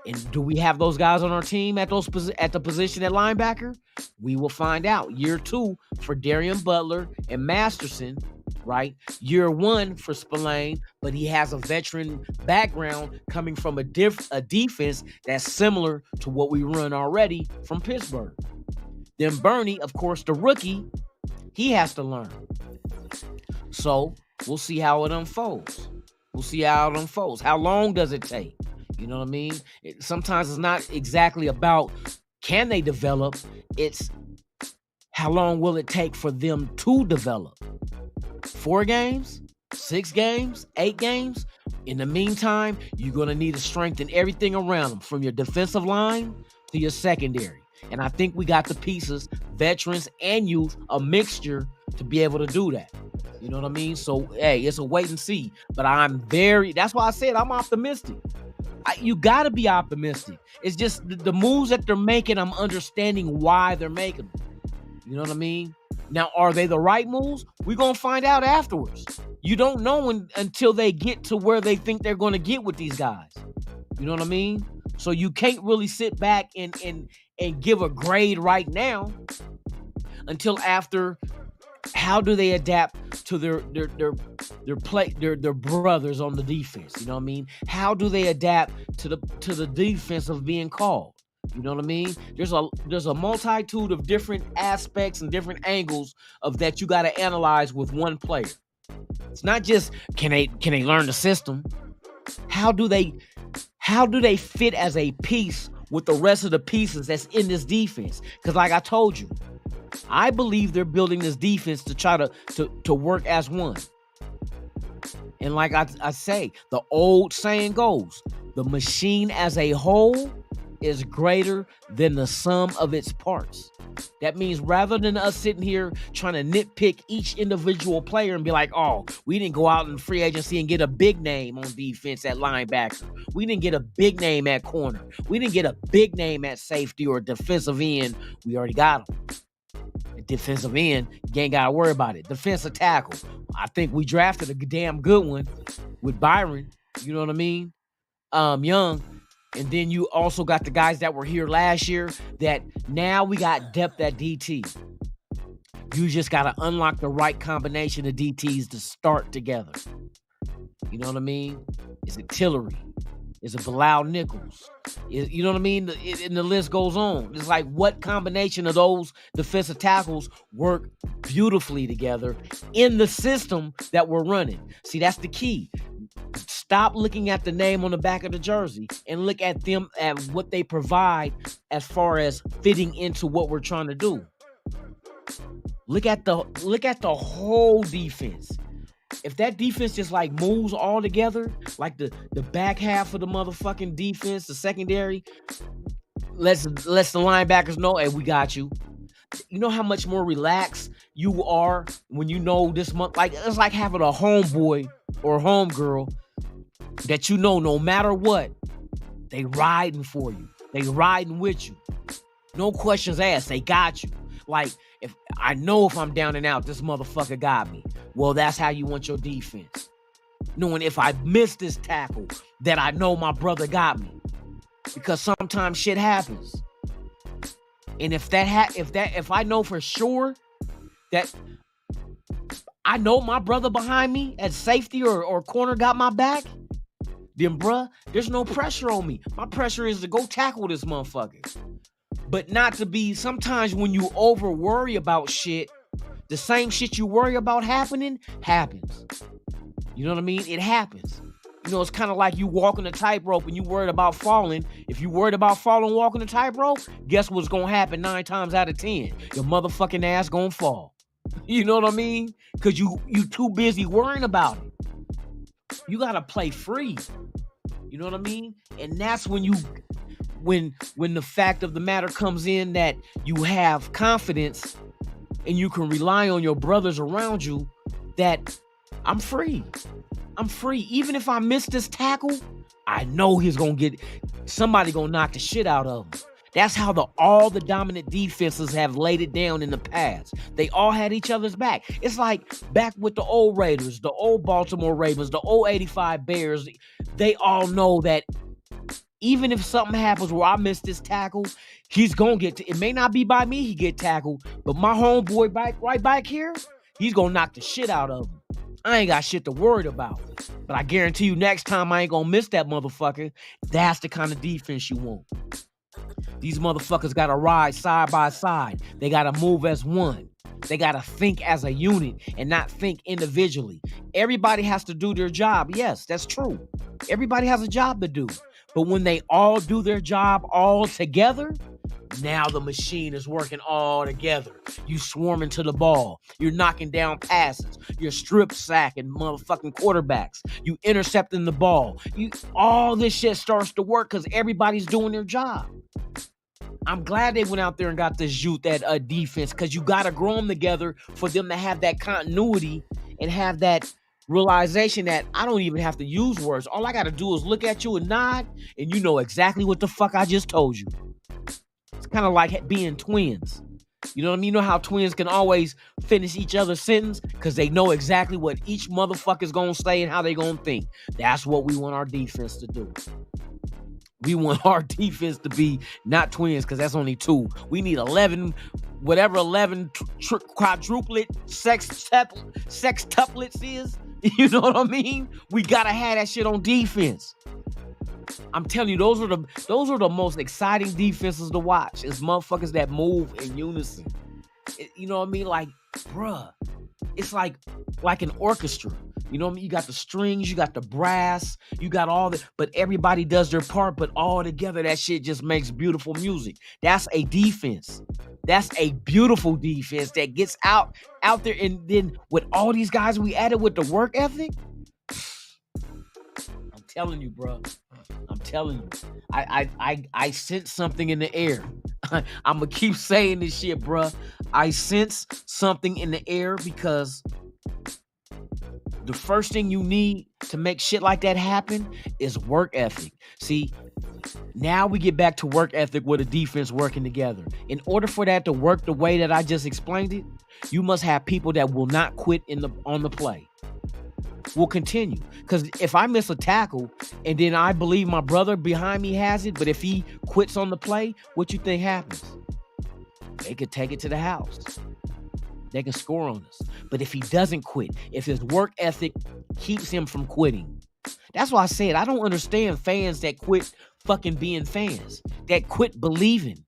And do we have those guys on our team at the position at linebacker? We will find out. Year 2 for Darian Butler and Masterson, right? Year 1 for Spillane, but he has a veteran background coming from a defense that's similar to what we run already from Pittsburgh. Then Bernie, of course, the rookie, he has to learn. So we'll see how it unfolds. How long does it take? You know what I mean? Sometimes it's not exactly about can they develop. It's how long will it take for them to develop? 4 games? 6 games? 8 games? In the meantime, you're going to need to strengthen everything around them, from your defensive line to your secondary. And I think we got the pieces, veterans and youth, a mixture to be able to do that. You know what I mean? So, hey, it's a wait and see. But that's why I said I'm optimistic. You got to be optimistic. It's just the moves that they're making, I'm understanding why they're making them. You know what I mean? Now, are they the right moves? We're going to find out afterwards. You don't know until they get to where they think they're going to get with these guys. You know what I mean? So you can't really sit back and give a grade right now until after. How do they adapt to their brothers on the defense? You know what I mean? How do they adapt to the defense of being called? You know what I mean? There's a multitude of different aspects and different angles of that you got to analyze with one player. It's not just can they learn the system. How do they fit as a piece with the rest of the pieces that's in this defense? Because like I told you, I believe they're building this defense to try to work as one. And like I say, the old saying goes, the machine as a whole is greater than the sum of its parts. That means rather than us sitting here trying to nitpick each individual player and be like, oh, we didn't go out in free agency and get a big name on defense at linebacker. We didn't get a big name at corner. We didn't get a big name at safety or defensive end. We already got them. At defensive end, you ain't got to worry about it. Defensive tackle. I think we drafted a damn good one with Byron. You know what I mean? Young. And then you also got the guys that were here last year that now we got depth at DT. You just got to unlock the right combination of DTs to start together. You know what I mean? Is it Tillery? Is it Bilal Nichols? You know what I mean? And the list goes on. It's like what combination of those defensive tackles work beautifully together in the system that we're running. See, that's the key. Stop looking at the name on the back of the jersey and look at them at what they provide as far as fitting into what we're trying to do. Look at the whole defense. If that defense just like moves all together, like the back half of the motherfucking defense, the secondary, lets the linebackers know, hey, we got you. You know how much more relaxed you are when you know this month, like it's like having a homeboy or homegirl that you know no matter what, they riding for you. They riding with you. No questions asked. They got you. Like, if I'm down and out, this motherfucker got me. Well, that's how you want your defense. Knowing if I miss this tackle, that I know my brother got me. Because sometimes shit happens. And if I know for sure that I know my brother behind me at safety or corner got my back, then bruh, there's no pressure on me. My pressure is to go tackle this motherfucker. But not to be, sometimes when you over worry about shit, the same shit you worry about happening, happens. You know what I mean? It happens. You know, it's kind of like you walking a tightrope and you worried about falling. If you worried about falling walking a tightrope, guess what's going to happen 9 times out of 10? Your motherfucking ass going to fall. You know what I mean? Because you too busy worrying about it. You got to play free. You know what I mean? And that's when when the fact of the matter comes in that you have confidence and you can rely on your brothers around you that I'm free. I'm free. Even if I miss this tackle, I know somebody gonna knock the shit out of him. That's how all the dominant defenses have laid it down in the past. They all had each other's back. It's like back with the old Raiders, the old Baltimore Ravens, the old 85 Bears. They all know that even if something happens where I miss this tackle, he's gonna it may not be by me he get tackled, but my homeboy right back here, he's gonna knock the shit out of him. I ain't got shit to worry about. But I guarantee you next time I ain't gonna miss that motherfucker. That's the kind of defense you want. These motherfuckers gotta ride side by side. They gotta move as one. They gotta think as a unit and not think individually. Everybody has to do their job. Yes, that's true. Everybody has a job to do. But when they all do their job all together, now the machine is working all together. You swarming to the ball. You're knocking down passes. You're strip sacking motherfucking quarterbacks. You intercepting the ball. All this shit starts to work because everybody's doing their job. I'm glad they went out there and got this youth at defense because you got to grow them together for them to have that continuity and have that realization that I don't even have to use words. All I got to do is look at you and nod, and you know exactly what the fuck I just told you. It's kind of like being twins. You know what I mean? You know how twins can always finish each other's sentence because they know exactly what each motherfucker's going to say and how they going to think. That's what we want our defense to do. We want our defense to be not twins because that's only 2. We need 11, whatever 11 quadruplet sextuplets is. You know what I mean? We got to have that shit on defense. I'm telling you, those are the most exciting defenses to watch. It's motherfuckers that move in unison. You know what I mean? Like bruh, it's like an orchestra. You know what I mean? You got the strings, you got the brass, you got all the, but everybody does their part, but all together that shit just makes beautiful music. That's a defense. That's a beautiful defense that gets out there, and then with all these guys we added with the work ethic, I'm telling you, bro. I'm telling you. I sense something in the air. I'm gonna keep saying this shit, bro. I sense something in the air because the first thing you need to make shit like that happen is work ethic. See, now we get back to work ethic with a defense working together. In order for that to work the way that I just explained it, you must have people that will not quit on the play. Will continue. Because if I miss a tackle and then I believe my brother behind me has it, but if he quits on the play, what you think happens? They could take it to the house. They can score on us. But if he doesn't quit, if his work ethic keeps him from quitting, that's why I said I don't understand fans that quit fucking being fans, that quit believing.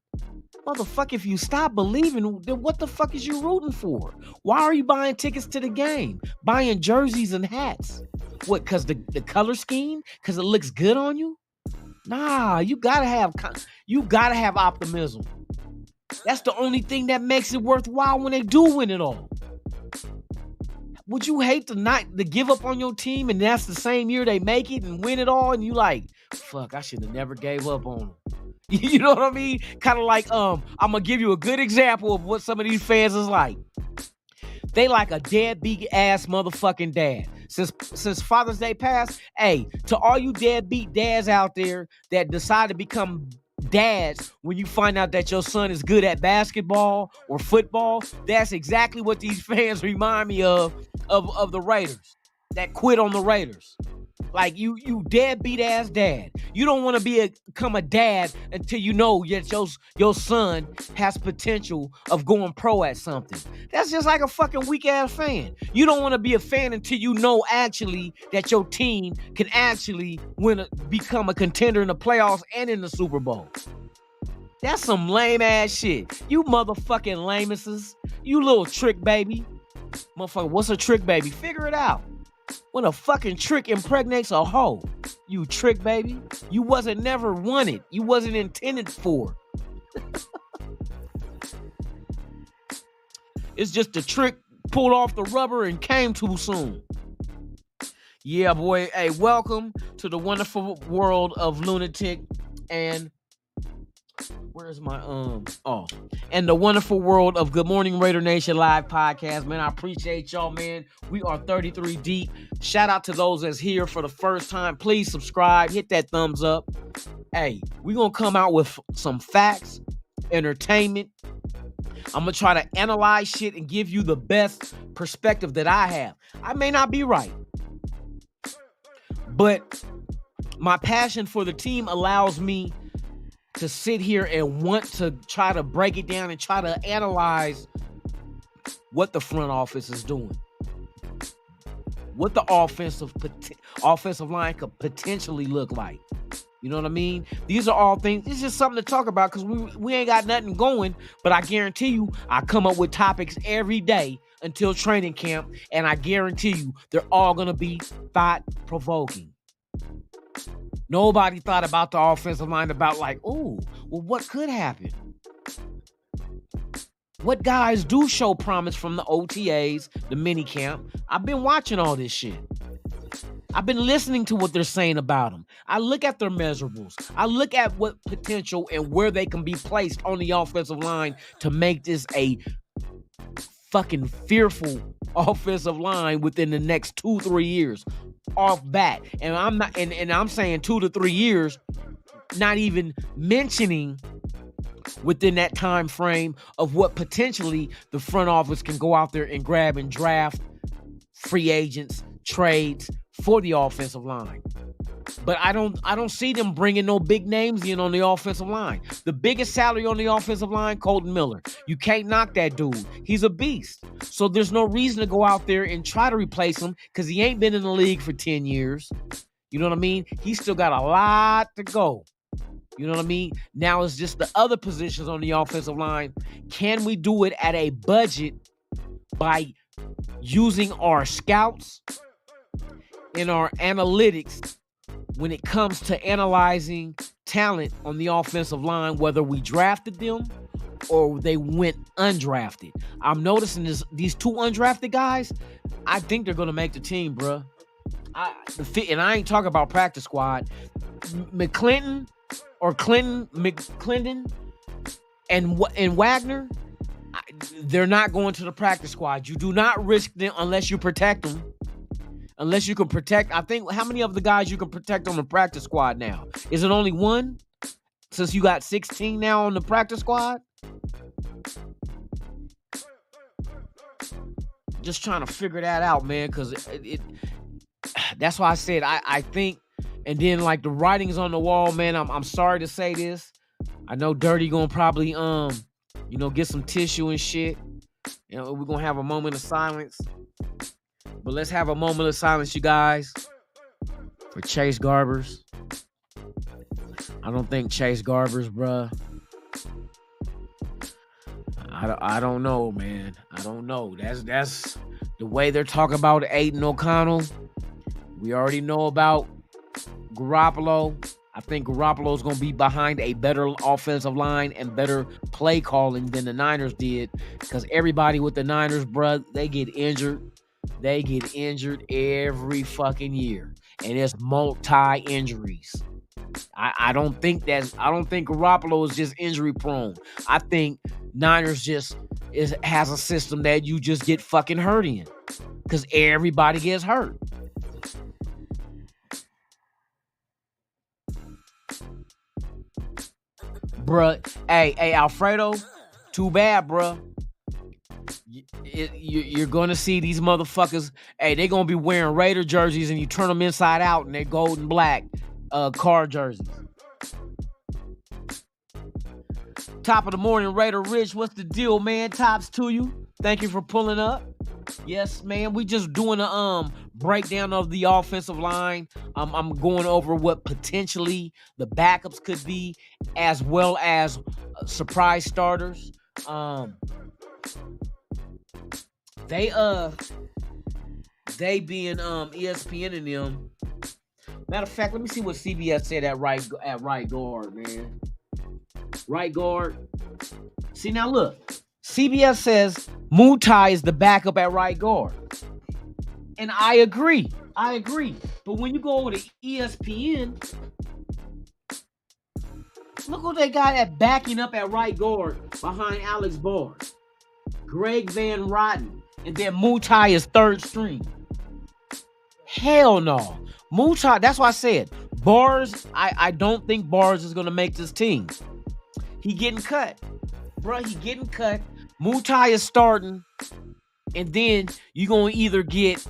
Motherfucker, if you stop believing, then what the fuck is you rooting for? Why are you buying tickets to the game? Buying jerseys and hats? What, because the color scheme? Because it looks good on you? Nah, you gotta have optimism. That's the only thing that makes it worthwhile when they do win it all. Would you hate to give up on your team and that's the same year they make it and win it all and you like, fuck, I should have never gave up on them. You know what I mean? Kind of like, I'm gonna give you a good example of what some of these fans is like. They like a deadbeat ass motherfucking dad. Since Father's Day passed, hey, to all you deadbeat dads out there that decide to become dads when you find out that your son is good at basketball or football, that's exactly what these fans remind me of the Raiders that quit on the Raiders. Like you deadbeat ass dad. You don't want to become a dad until you know that your son has potential of going pro at something. That's just like a fucking weak ass fan. You don't want to be a fan until you know actually that your team can actually become a contender in the playoffs and in the Super Bowl. That's some lame ass shit. You motherfucking lamenesses. You little trick baby. Motherfucker, what's a trick baby? Figure it out. When a fucking trick impregnates a hoe, you trick baby, you wasn't never wanted. You wasn't intended for. It's just the trick pulled off the rubber and came too soon. Yeah, boy. Hey, welcome to the wonderful world of Lunatic and where's my and the wonderful world of Good Morning Raider Nation live podcast, man. I appreciate y'all, man. We are 33 deep. Shout out to those that's here for the first time. Please subscribe, hit that thumbs up. Hey, we're gonna come out with some facts, entertainment. I'm gonna try to analyze shit and give you the best perspective that I have. I may not be right, but my passion for the team allows me to sit here and want to try to break it down and try to analyze what the front office is doing, what the offensive line could potentially look like. You know what I mean? These are all things. It's just something to talk about because we ain't got nothing going. But I guarantee you, I come up with topics every day until training camp, and I guarantee you, they're all gonna be thought-provoking. Nobody thought about the offensive line about like, oh, well, what could happen? What guys do show promise from the OTAs, the mini camp? I've been watching all this shit. I've been listening to what they're saying about them. I look at their measurables. I look at what potential and where they can be placed on the offensive line to make this a fucking fearful offensive line within the next 2-3 years off bat. And I'm not, and I'm saying 2 to 3 years, not even mentioning within that time frame of what potentially the front office can go out there and grab and draft free agents, trades for the offensive line. But I don't see them bringing no big names in on the offensive line. The biggest salary on the offensive line, Colton Miller. You can't knock that dude. He's a beast. So there's no reason to go out there and try to replace him because he ain't been in the league for 10 years. You know what I mean? He's still got a lot to go. You know what I mean? Now it's just the other positions on the offensive line. Can we do it at a budget by using our scouts and our analytics when it comes to analyzing talent on the offensive line, whether we drafted them or they went undrafted. I'm noticing these two undrafted guys, I think they're going to make the team, bruh. And I ain't talking about practice squad. McClinton and Wagner, they're not going to the practice squad. You do not risk them unless you protect them. Unless you can protect, I think, how many of the guys you can protect on the practice squad now? Is it only one? Since you got 16 now on the practice squad? Just trying to figure that out, man, because that's why I said I think, and then like the writing's on the wall, man. I'm sorry to say this. I know Dirty gonna probably get some tissue and shit. We're gonna have a moment of silence. But let's have a moment of silence, you guys, for Chase Garbers. I don't think Chase Garbers, bruh. I don't know, man. I don't know. That's the way they're talking about Aiden O'Connell. We already know about Garoppolo. I think Garoppolo's going to be behind a better offensive line and better play calling than the Niners did, because everybody with the Niners, bruh, they get injured. They get injured every fucking year, and it's multi-injuries. I don't think Garoppolo is just injury prone. I think Niners has a system that you just get fucking hurt in, because everybody gets hurt. Bruh, hey, Alfredo, too bad, bruh. You're gonna see these motherfuckers. Hey, they're gonna be wearing Raider jerseys, and you turn them inside out, and they're gold and black car jerseys. Top of the morning, Raider Rich. What's the deal, man? Tops to you. Thank you for pulling up. Yes, man. We just doing a breakdown of the offensive line. I'm going over what potentially the backups could be, as well as surprise starters. They being ESPN and them. Matter of fact, let me see what CBS said at right guard, man. Right guard. See, now look. CBS says Mutai is the backup at right guard. And I agree. But when you go over to ESPN, look what they got at backing up at right guard behind Alex Bars. Greg Van Roten. And then Mutai is third string. Hell no. Mutai, that's why I said Bars, I don't think Bars is going to make this team. He getting cut. Bruh, he getting cut. Mutai is starting. And then you're going to either get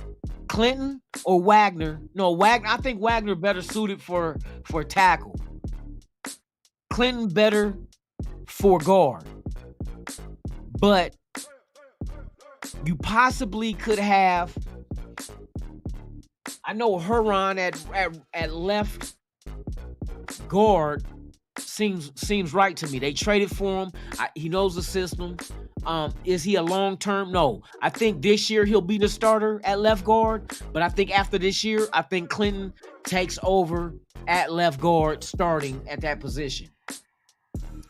Clinton or Wagner. No, Wagner. I think Wagner better suited for tackle. Clinton better for guard. But you possibly could have, I know Huron at left guard seems right to me. They traded for him. He knows the system. Is he a long-term? No. I think this year he'll be the starter at left guard, but I think after this year, I think Clinton takes over at left guard, starting at that position.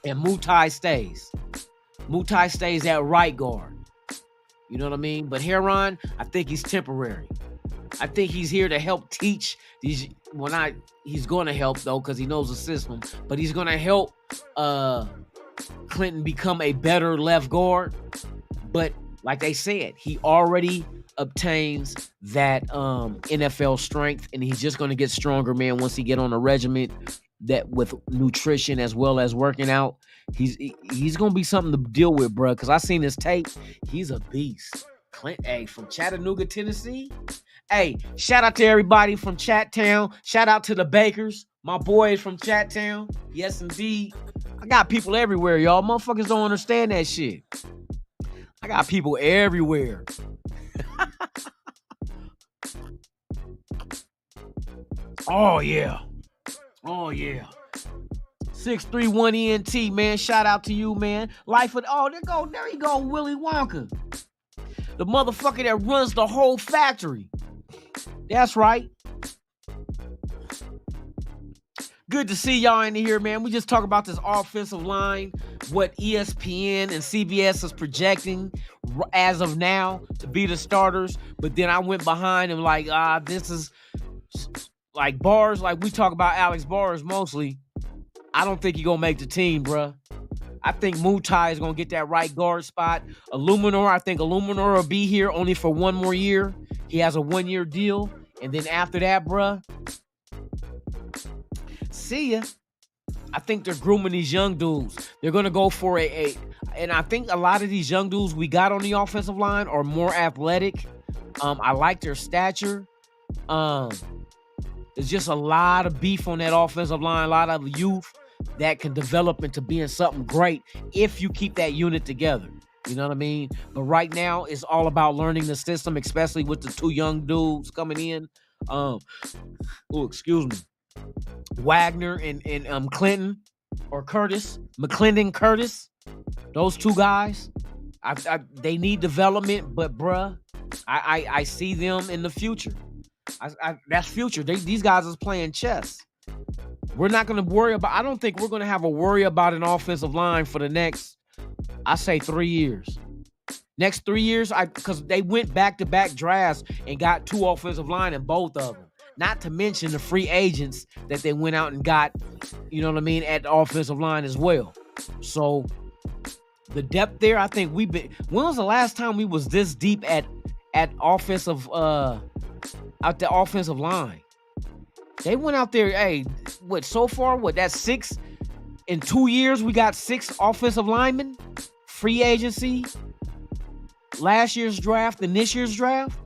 And Mutai stays. Mutai stays at right guard. You know what I mean? But Huron, I think he's temporary. I think he's here to help teach these. He's going to help, though, because he knows the system. But he's going to help Clinton become a better left guard. But like they said, he already obtains that NFL strength, and he's just going to get stronger, man, once he get on a regiment that with nutrition as well as working out. He's going to be something to deal with, bro, because I seen his tape. He's a beast. Clint, from Chattanooga, Tennessee. Hey, shout out to everybody from Chattown. Shout out to the Bakers, my boys from Chattown. Yes, indeed. I got people everywhere, y'all. Motherfuckers don't understand that shit. I got people everywhere. Oh, yeah. 631 ENT, man. Shout out to you, man. There you go, Willy Wonka. The motherfucker that runs the whole factory. That's right. Good to see y'all in here, man. We just talk about this offensive line, what ESPN and CBS is projecting as of now to be the starters. But then I went behind and like, this is like Bars. Like we talk about Alex Bars mostly. I don't think he's going to make the team, bruh. I think Mutai is going to get that right guard spot. Illuminor, I think Illuminor will be here only for one more year. He has a 1-year deal. And then after that, bruh, see ya. I think they're grooming these young dudes. They're going to go for and I think a lot of these young dudes we got on the offensive line are more athletic. I like their stature. There's just a lot of beef on that offensive line, a lot of youth that can develop into being something great if you keep that unit together. You know what I mean? But right now, it's all about learning the system, especially with the two young dudes coming in. Excuse me. Wagner and Clinton or Curtis, McClendon Curtis. Those two guys, they need development, but bruh, I see them in the future. That's future. These guys is playing chess. We're not going to worry about, I don't think we're going to have a worry about an offensive line for the next, I say 3 years. Next 3 years, because they went back-to-back drafts and got 2 offensive line in both of them. Not to mention the free agents that they went out and got, you know what I mean, at the offensive line as well. So the depth there, I think when was the last time we was this deep at offensive, out the offensive line? They went out there, that's 6 in 2 years, we got 6 offensive linemen, free agency, last year's draft and this year's draft.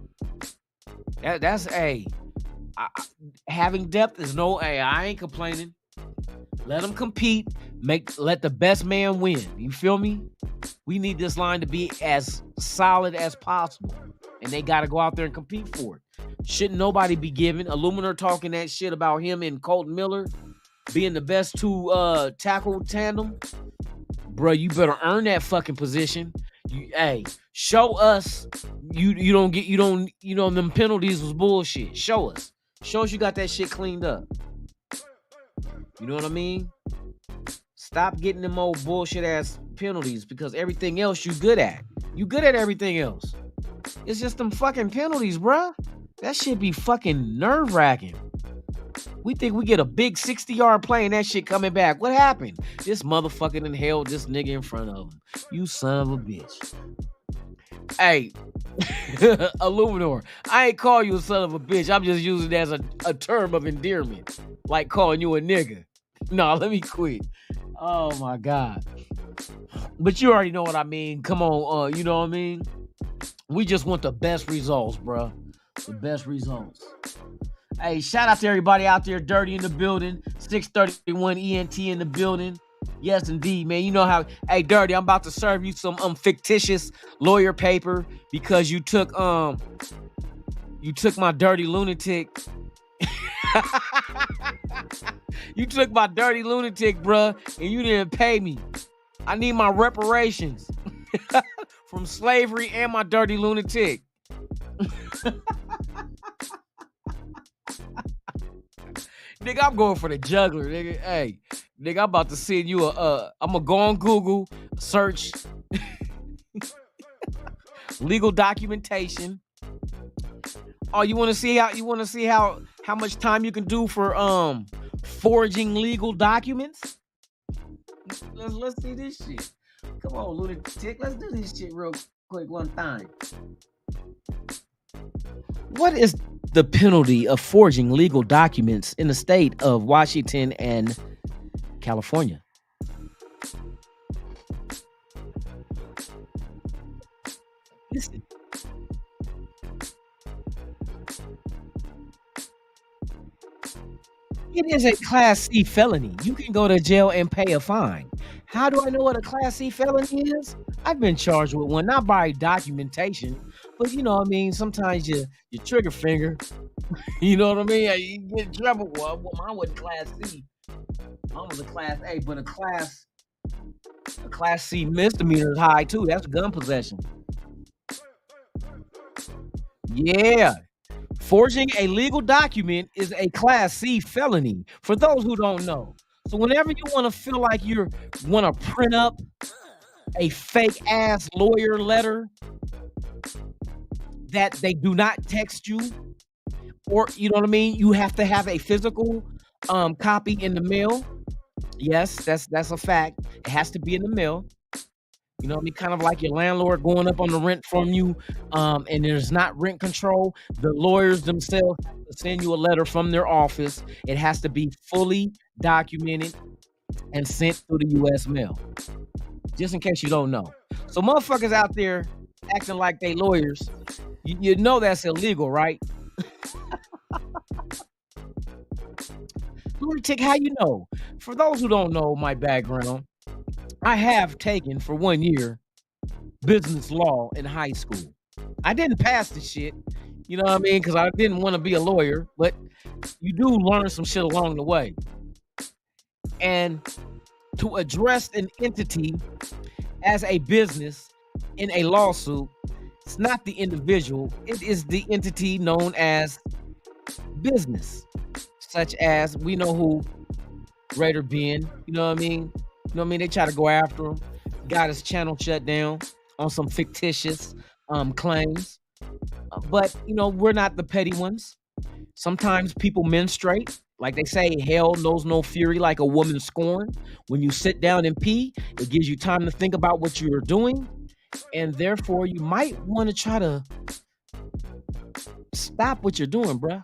That's having depth is I ain't complaining. Let them compete. Let the best man win. You feel me? We need this line to be as solid as possible. And they got to go out there and compete for it. Shouldn't nobody be giving. Illuminor talking that shit about him and Colton Miller being the best 2 tackle tandem. Bro, you better earn that fucking position. Show us them penalties was bullshit. Show us you got that shit cleaned up. You know what I mean? Stop getting them old bullshit ass penalties because everything else you good at. You good at everything else. It's just them fucking penalties, bruh. That shit be fucking nerve-wracking. We think we get a big 60-yard play and that shit coming back. What happened? This motherfucker done held this nigga in front of him. You son of a bitch. Hey, Illuminor, I ain't call you a son of a bitch. I'm just using it as a term of endearment. Like calling you a nigga. No, let me quit. Oh, my God. But you already know what I mean. Come on, you know what I mean? We just want the best results, bro. The best results. Hey, shout out to everybody out there. Dirty in the building. 631 ENT in the building. Yes, indeed, man. You know how, hey, Dirty, I'm about to serve you some fictitious lawyer paper because you took my dirty lunatic. You took my dirty lunatic, bruh, and you didn't pay me. I need my reparations from slavery and my dirty lunatic. Nigga, I'm going for the juggler, nigga. Hey, nigga, I'm about to send you I'm gonna go on Google, search legal documentation. Oh, you want to see how much time you can do for forging legal documents? Let's see this shit. Come on, lunatic. Let's do this shit real quick one time. What is the penalty of forging legal documents in the state of Washington and California? Listen. It is a Class C felony. You can go to jail and pay a fine. How do I know what a Class C felony is? I've been charged with one, not by documentation, but you know what I mean? Sometimes your trigger finger, you know what I mean? You get in trouble. Well, mine wasn't Class C. Mine was a Class A, but a Class C misdemeanor is high too. That's gun possession. Yeah. Forging a legal document is a Class C felony, for those who don't know. So whenever you want to feel like you want to print up a fake ass lawyer letter that they do not text you, or you know what I mean, you have to have a physical copy in the mail. Yes, that's a fact. It has to be in the mail. You know what I mean? Kind of like your landlord going up on the rent from you, and there's not rent control. The lawyers themselves have to send you a letter from their office. It has to be fully documented and sent through the U.S. mail. Just in case you don't know. So motherfuckers out there acting like they lawyers, you know that's illegal, right? Lunatic, how you know? For those who don't know my background, I have taken for 1 year business law in high school. I didn't pass the shit, you know what I mean? Because I didn't want to be a lawyer, but you do learn some shit along the way. And to address an entity as a business in a lawsuit, it's not the individual, it is the entity known as business, such as we know who Raider Ben, you know what I mean? You know what I mean? They try to go after him, got his channel shut down on some fictitious claims. But you know, we're not the petty ones. Sometimes people menstruate. Like they say, hell knows no fury like a woman scorned. When you sit down and pee, it gives you time to think about what you're doing. And therefore, you might want to try to stop what you're doing, bruh.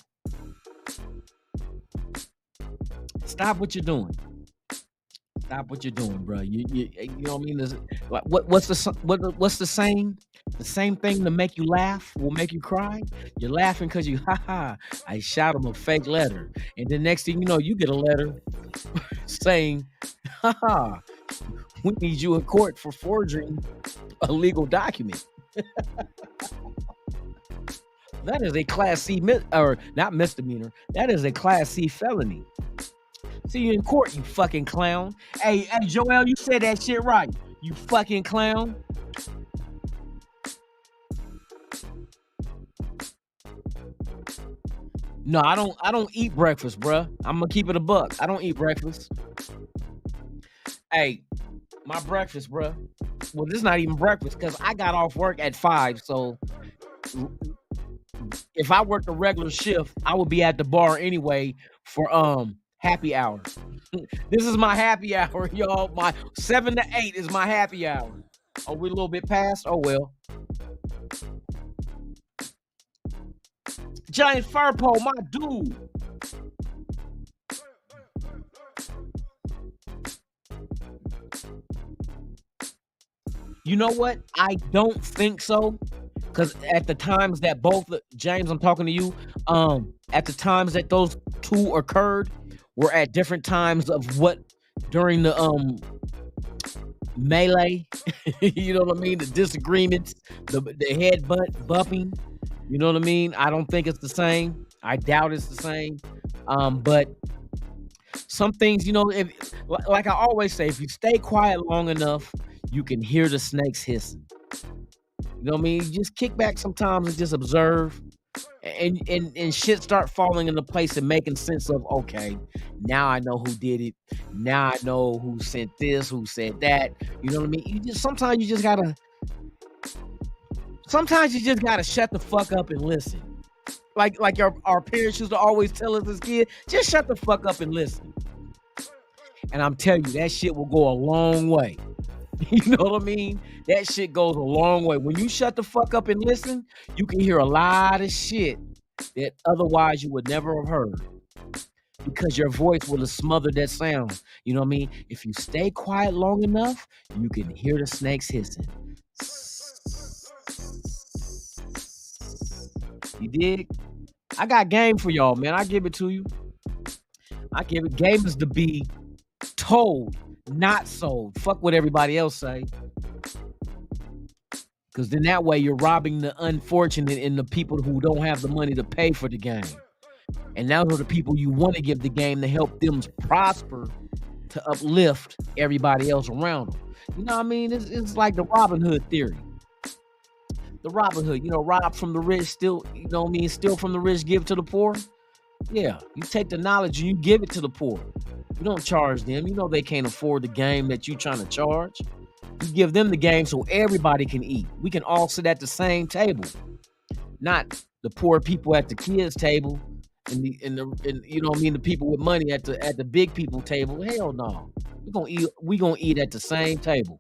Stop what you're doing. Stop what you're doing, bro. You know what I mean? What's the saying? The same thing to make you laugh will make you cry. You're laughing because you, I shot him a fake letter. And the next thing you know, you get a letter saying, we need you in court for forging a legal document. That is a Class C, or not misdemeanor. That is a Class C felony. See you in court, you fucking clown. Hey, Joel, you said that shit right. You fucking clown. No, I don't eat breakfast, bruh. I'm gonna keep it a buck. I don't eat breakfast. Hey, my breakfast, bruh. Well, this is not even breakfast because I got off work at 5. So if I worked a regular shift, I would be at the bar anyway for happy hour. This is my happy hour, y'all. My 7 to 8 is my happy hour. Are we a little bit past? Oh well. Giant Furpo, my dude. You know what? I don't think so. Because at the times that both James, I'm talking to you. At the times that those two occurred, were at different times of what during the melee. You know what I mean? The disagreements, the head bumping. You know what I mean? I don't think it's the same. I doubt it's the same. But some things, you know, if like I always say, if you stay quiet long enough, you can hear the snakes hissing. You know what I mean? You just kick back sometimes and just observe, and shit start falling into place and making sense of, okay, now I know who did it. Now I know who sent this, who said that. You know what I mean? Sometimes you just gotta shut the fuck up and listen. Like our parents used to always tell us as kids, just shut the fuck up and listen. And I'm telling you, that shit will go a long way. You know what I mean? That shit goes a long way. When you shut the fuck up and listen, you can hear a lot of shit that otherwise you would never have heard. Because your voice will have smothered that sound. You know what I mean? If you stay quiet long enough, you can hear the snakes hissing. You dig? I got game for y'all, man. I give it to you. I give it. Game is to be told, not sold. Fuck what everybody else say. Because then that way you're robbing the unfortunate and the people who don't have the money to pay for the game. And those are the people you want to give the game to help them prosper, to uplift everybody else around them. You know what I mean? It's like the Robin Hood theory. The Robin Hood, rob from the rich, still, steal from the rich, give to the poor. Yeah, you take the knowledge and you give it to the poor. You don't charge them. You know they can't afford the game that you trying to charge. You give them the game so everybody can eat. We can all sit at the same table, not the poor people at the kids' table and the people with money at the big people table. Hell no, we gonna eat at the same table.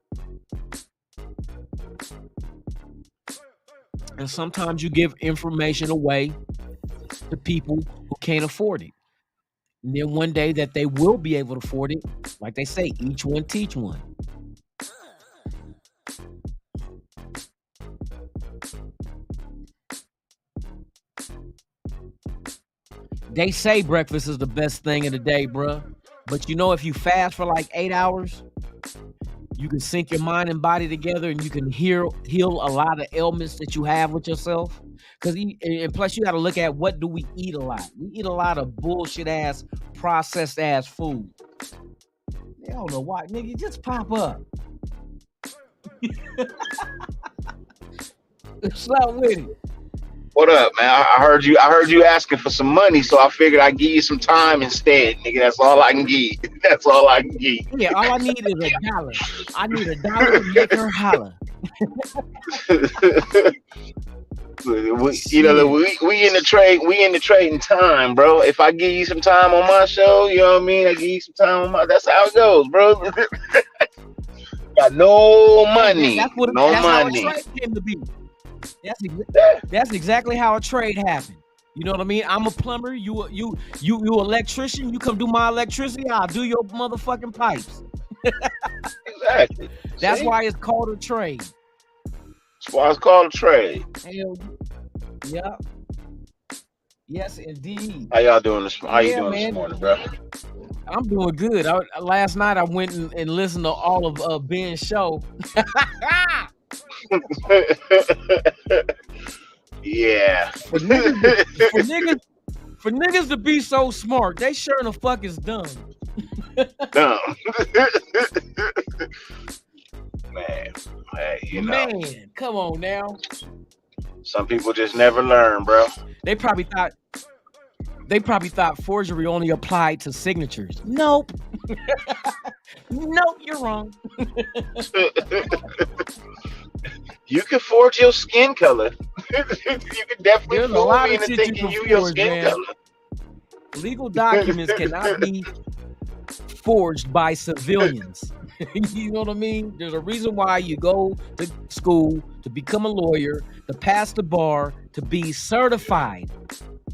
And sometimes you give information away to people who can't afford it. And then one day that they will be able to afford it, like they say, each one teach one. They say breakfast is the best thing of the day, bruh. But if you fast for like 8 hours, you can sync your mind and body together, and you can heal a lot of ailments that you have with yourself. And plus, you got to look at what do we eat a lot. We eat a lot of bullshit ass, processed ass food. I don't know why, nigga. Just pop up. What's up with it? What up, man? I heard you asking for some money, so I figured I'd give you some time instead, nigga. That's all I can give. That's all I can give. Yeah, all I need is $1. I need $1 to make her holler. we in the trading time, bro. If I give you some time on my show, you know what I mean? I give you some time on my. That's how it goes, bro. Got no money. That's money. How a trade came to be. That's exactly how a trade happened. You know what I mean? I'm a plumber. You electrician. You come do my electricity. I'll do your motherfucking pipes. Exactly. That's why it's called a trade. That's why it's called a trade. Hell, yeah. Yes, indeed. How y'all doing this? How you doing this morning, bro? I'm doing good. Last night I went and listened to all of Ben's show. Yeah. For niggas to be so smart, they sure the fuck is dumb. Dumb. Man, hey, Man, come on now. Some people just never learn, bro. They probably thought forgery only applied to signatures. Nope. Nope, you're wrong. You can forge your skin color. You can definitely fool me into thinking your skin color. Legal documents cannot be forged by civilians. You know what I mean? There's a reason why you go to school to become a lawyer, to pass the bar, to be certified.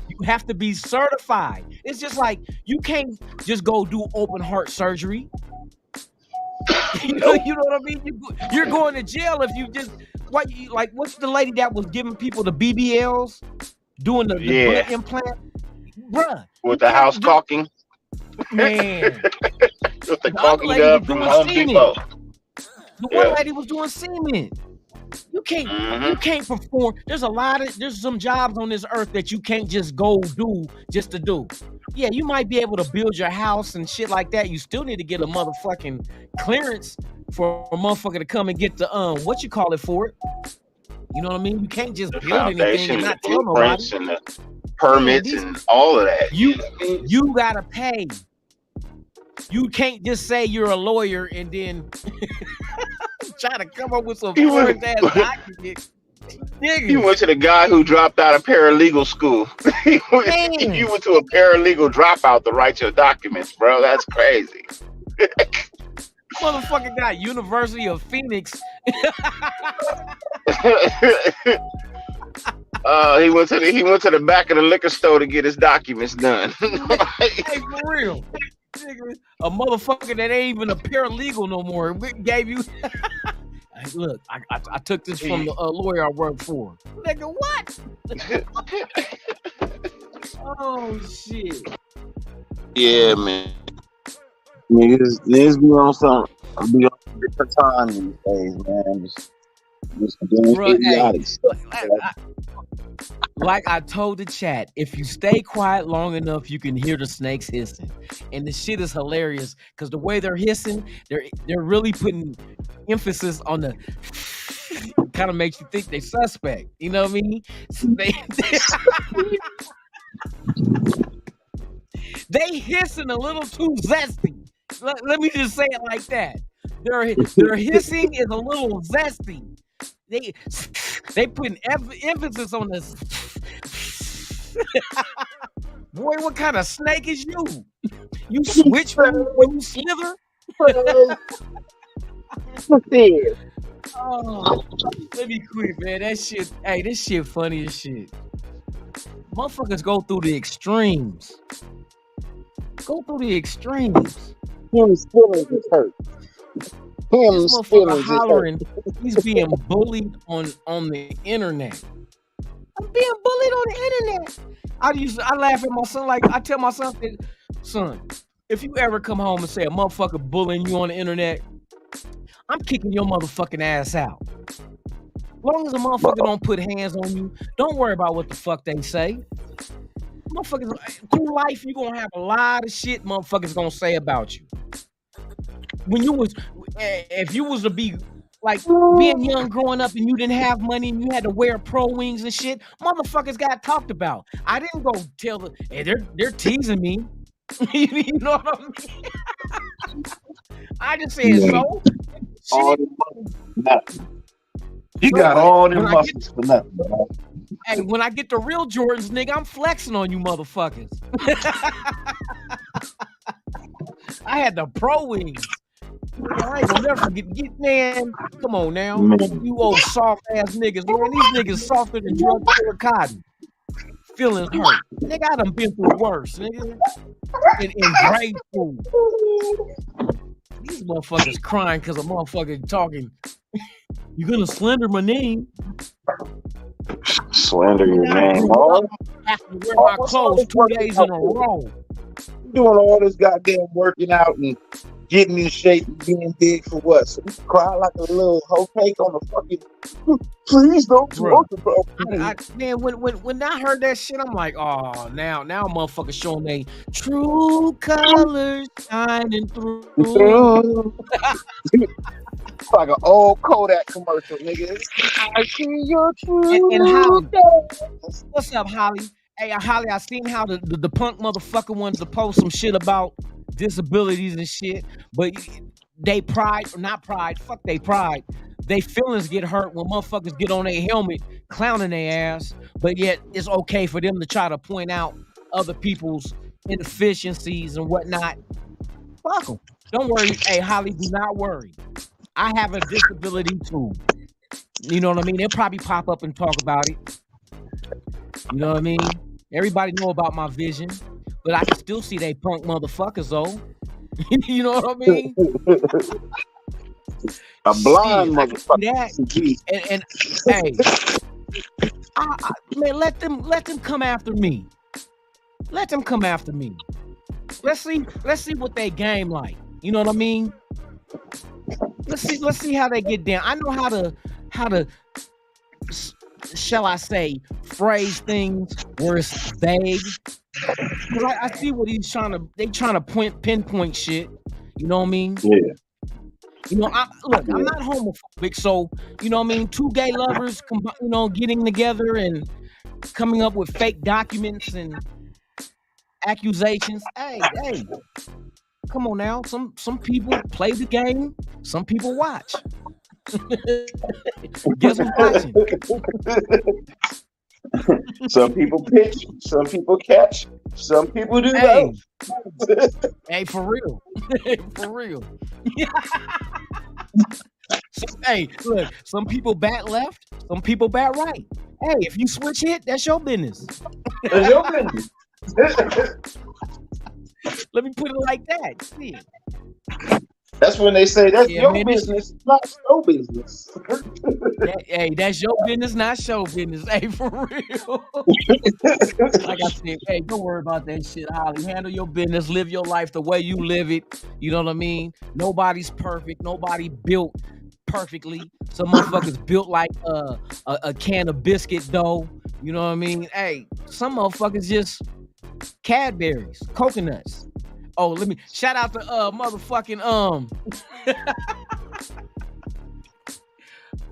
You have to be certified. It's just like you can't just go do open heart surgery. You know what I mean? You're going to jail if you just what's the lady that was giving people the BBLs, doing the blood implant, bruh? With the house caulking, man. With the caulking gun from Home Depot. The one lady was doing semen. You can't perform. There's some jobs on this earth that you can't just go do just to do. Yeah, you might be able to build your house and shit like that. You still need to get a motherfucking clearance for a motherfucker to come and get the what you call it for it. You know what I mean? You can't just build anything and not tell nobody. And the permits and all of that. You gotta pay. You can't just say you're a lawyer and then try to come up with some first ass document. He went to the guy who dropped out of paralegal school. You went to a paralegal dropout to write your documents, bro. That's crazy. Motherfucker got University of Phoenix. He went to the back of the liquor store to get his documents done. Hey, for real. A motherfucker that ain't even a paralegal no more. We gave you. Look, I took this from the lawyer I work for. Nigga, what? Oh shit. Yeah, man. Niggas be on something. Be on a different time these days, man. Just doing idiotic stuff. Like I told the chat, if you stay quiet long enough, you can hear the snakes hissing. And the shit is hilarious because the way they're hissing, they're really putting emphasis on the kind of makes you think they suspect. You know what I mean? So they hissing a little too zesty. Let me just say it like that. Their hissing is a little zesty. They putting emphasis on this. Boy, what kind of snake is you? You switch when you slither? Oh, let me quit, man. That shit, hey, this shit funny as shit. Motherfuckers go through the extremes. Go through the extremes. His feelings is hurt. This motherfucker hollering. He's being bullied on the internet. I'm being bullied on the internet. I laugh at my son, like I tell my son, son, if you ever come home and say a motherfucker bullying you on the internet, I'm kicking your motherfucking ass out. As long as a motherfucker don't put hands on you, don't worry about what the fuck they say. Motherfuckers, through life, you gonna have a lot of shit motherfuckers gonna say about you. If you was to be like being young growing up and you didn't have money and you had to wear pro wings and shit, motherfuckers got talked about. I didn't go tell hey, they're teasing me. You know what I mean? I just said so. All nothing. You got all them muscles for nothing, bro. Hey, when I get the real Jordans, nigga, I'm flexing on you motherfuckers. I had the pro wings. I ain't gonna never get man. Come on now. Man. You old soft ass niggas, man. These niggas softer than drug cotton. Feelings hurt. Nigga, I done been through worse, nigga. In grade school. These motherfuckers crying because a motherfucker talking. You gonna slander my name? Slander your name, bro. I have to wear my clothes 2 days in a row. Doing all this goddamn working out and getting in shape and being big for what? So you cry like a little hoe cake on the fucking. Please don't talk about me. Man, when I heard that shit, I'm like, oh, now motherfuckers showing they true colors shining through. Like an old Kodak commercial, nigga. I see your true. And Holly, what's up, Holly? Hey, Holly, I seen how the punk motherfucker wanted to post some shit about disabilities and shit, but they pride, or not pride, fuck they pride. They feelings get hurt when motherfuckers get on their helmet clowning their ass, but yet it's okay for them to try to point out other people's inefficiencies and whatnot. Fuck them. Don't worry. Hey, Holly, do not worry. I have a disability too. You know what I mean? They'll probably pop up and talk about it. You know what I mean? Everybody know about my vision, but I can still see they punk motherfuckers though. You know what I mean? A blind motherfucker. And hey, man, let them come after me. Let them come after me. Let's see what they game like. You know what I mean? Let's see how they get down. I know how to shall I say phrase things where it's vague. Cause I see what he's trying to pinpoint shit. You know what I mean? Yeah. You know, I'm not homophobic, so you know what I mean. Two gay lovers, getting together and coming up with fake documents and accusations. Hey, come on now. Some people play the game. Some people watch. Guess who's watching? Some people pitch, some people catch, some people do both. Hey, for real. For real. Hey, look, some people bat left, some people bat right. Hey, if you switch hit, that's your business. That's your business. Let me put it like that. See. That's when they say that's your business, not show business. Hey, that's your business, not show business. Hey, for real. Like I said, hey, don't worry about that shit, Holly. Handle your business, live your life the way you live it. You know what I mean? Nobody's perfect. Nobody built perfectly. Some motherfuckers built like a can of biscuit dough. You know what I mean? Hey, some motherfuckers just Cadbury's, coconuts. Oh, let me shout out to motherfucking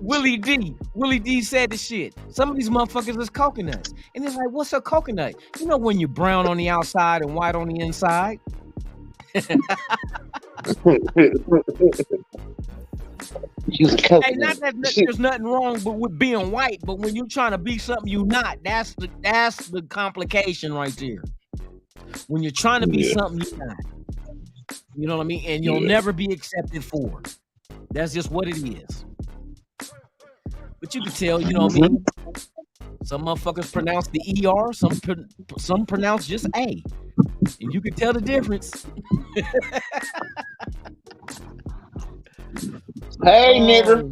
Willie D said the shit. Some of these motherfuckers is coconuts. And it's like, what's a coconut? You know when you're brown on the outside and white on the inside? Hey, not that there's nothing wrong but with being white, but when you're trying to be something you're not, that's the complication right there. When you're trying to be something you're not. You know what I mean? And you'll never be accepted for it. That's just what it is. But you can tell, you know what I mean? Some motherfuckers pronounce the ER, some pronounce just A. And you can tell the difference. Hey, nigger.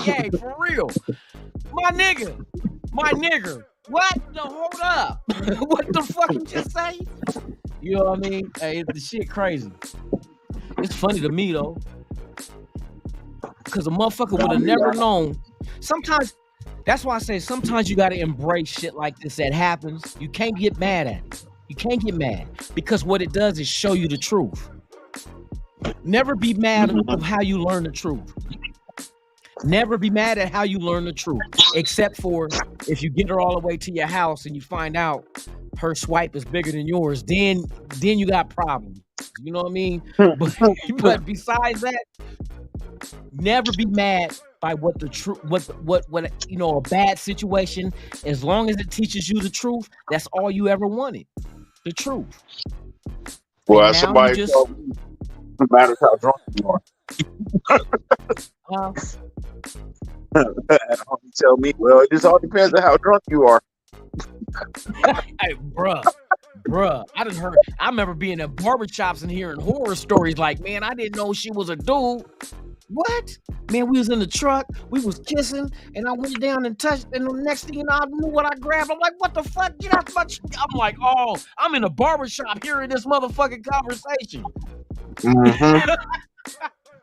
Yeah, for real. My nigger. What? No, hold up. What the fuck you just say? You know what I mean? Hey, the shit crazy. It's funny to me though. Because a motherfucker would have never known. Sometimes, that's why I say sometimes you gotta embrace shit like this that happens. You can't get mad at it. You can't get mad. Because what it does is show you the truth. Never be mad at how you learn the truth. Never be mad at how you learn the truth. Except for if you get her all the way to your house and you find out her swipe is bigger than yours, then you got problems. You know what I mean? But besides that, never be mad by what the truth, what you know, a bad situation. As long as it teaches you the truth, that's all you ever wanted. The truth. Well, somebody told me, no matter how drunk you are. And homie tell me, well, it just all depends on how drunk you are. Hey, bruh, I remember being in barbershops and hearing horror stories like, man, I didn't know she was a dude. What? Man, we was in the truck, we was kissing, and I went down and touched, and the next thing you know, I knew what I grabbed. I'm like, what the fuck? Get out my I'm like, oh, I'm in a barbershop hearing this motherfucking conversation.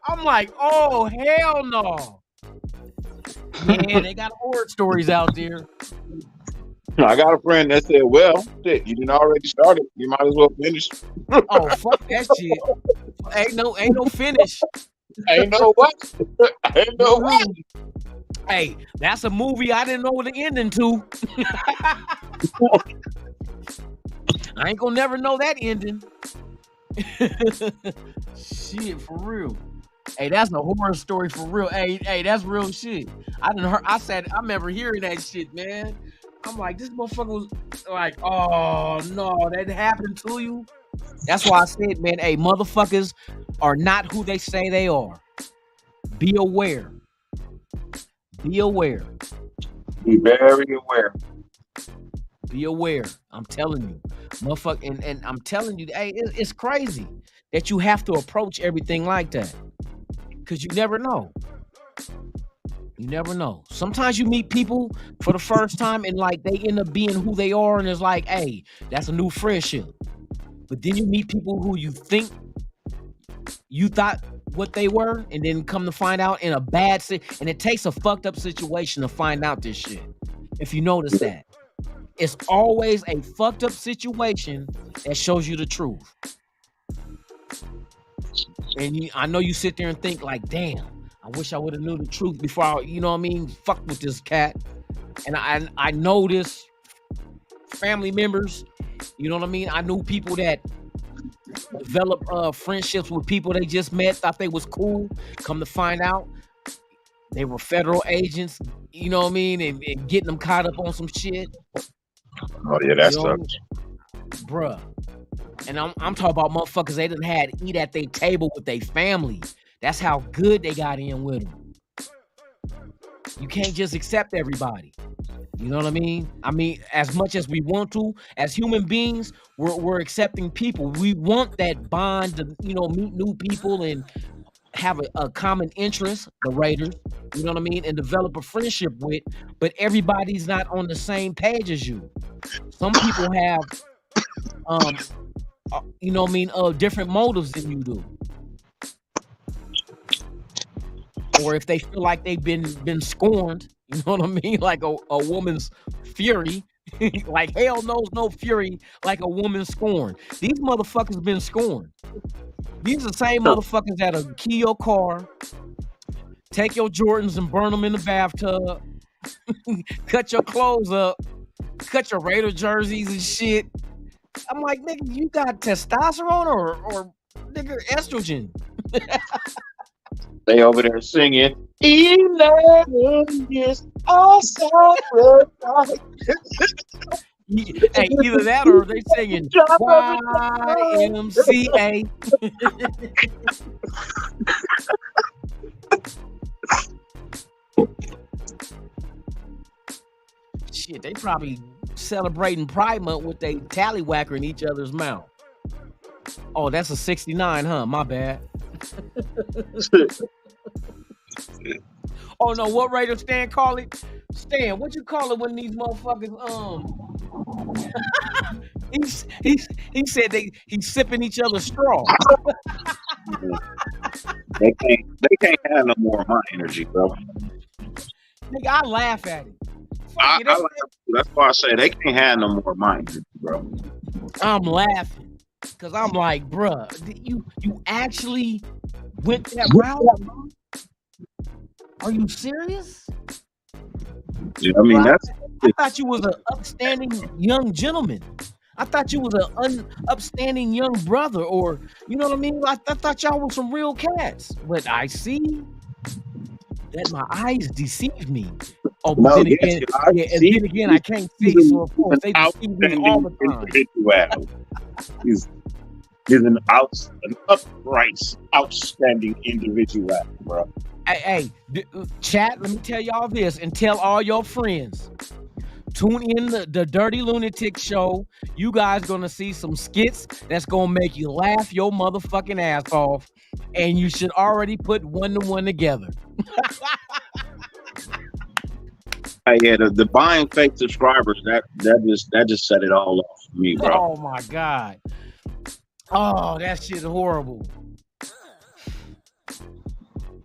I'm like, oh, hell no. Man, they got horror stories out there. I got a friend that said, well, shit, you didn't already started. You might as well finish. Oh, fuck that shit. Ain't no finish. Ain't no what? Ain't no what? Hey, that's a movie I didn't know the ending to. I ain't gonna never know that ending. Shit, for real. Hey, that's a horror story for real. Hey, that's real shit. I remember hearing that shit, man. I'm like, this motherfucker was like, oh no, that happened to you. That's why I said, man, hey, motherfuckers are not who they say they are. Be aware. Be aware. Be very aware. Be aware. I'm telling you, motherfucker, and I'm telling you, hey, it's crazy that you have to approach everything like that, because you never know. You never know. Sometimes you meet people for the first time and like they end up being who they are, and it's like, hey, that's a new friendship. But then you meet people who you think you thought what they were, and then come to find out in a bad and it takes a fucked up situation to find out this shit. If you notice that, it's always a fucked up situation that shows you the truth. And I know you sit there and think like, damn, I wish I would have knew the truth before I, you know what I mean, fuck with this cat. And I know this family members, you know what I mean? I knew people that develop friendships with people they just met, thought they was cool, come to find out they were federal agents, you know what I mean, and getting them caught up on some shit. Oh yeah, that sucks. Bruh. And I'm talking about motherfuckers they done had eat at their table with their family. That's how good they got in with them. You can't just accept everybody. You know what I mean? I mean, as much as we want to, as human beings, we're accepting people. We want that bond to, you know, meet new people and have a common interest, the Raiders, you know what I mean, and develop a friendship with, but everybody's not on the same page as you. Some people have, you know what I mean, different motives than you do. Or if they feel like they've been scorned, you know what I mean, like a woman's fury, like hell knows no fury like a woman scorned. These motherfuckers been scorned. These are the same motherfuckers that'll key your car, take your Jordans and burn them in the bathtub. Cut your clothes up. Cut your Raider jerseys and shit. I'm like, nigga, you got testosterone or nigga estrogen? They over there singing 11 years also. Hey, either that or they singing YMCA. Shit, they probably celebrating Pride Month with they tallywhacker in each other's mouth. Oh, that's a 69, huh? My bad. Oh no, what Raider Stan call it? Stan, what you call it when these motherfuckers he said he's sipping each other's straw. They can't have no more of my energy, bro. Nigga, I laugh at it. That's why I say they can't have no more of my energy, bro. I'm laughing because I'm like, bruh, you actually went that route? Are you serious? Yeah, I mean, I thought you was an upstanding young gentleman. I thought you was an upstanding young brother, or you know what I mean? I thought y'all were some real cats. But I see that my eyes deceived me. Oh, but then again, I can't see. So of course they deceive me all the time. He's an upright, outstanding individual, bro. Hey, chat, let me tell y'all this and tell all your friends. Tune in the Dirty Lunatic Show. You guys gonna see some skits that's gonna make you laugh your motherfucking ass off. And you should already put 1 to 1 together. Yeah, the buying fake subscribers, that just set it all off for me, bro. Oh my God. Oh, that shit horrible.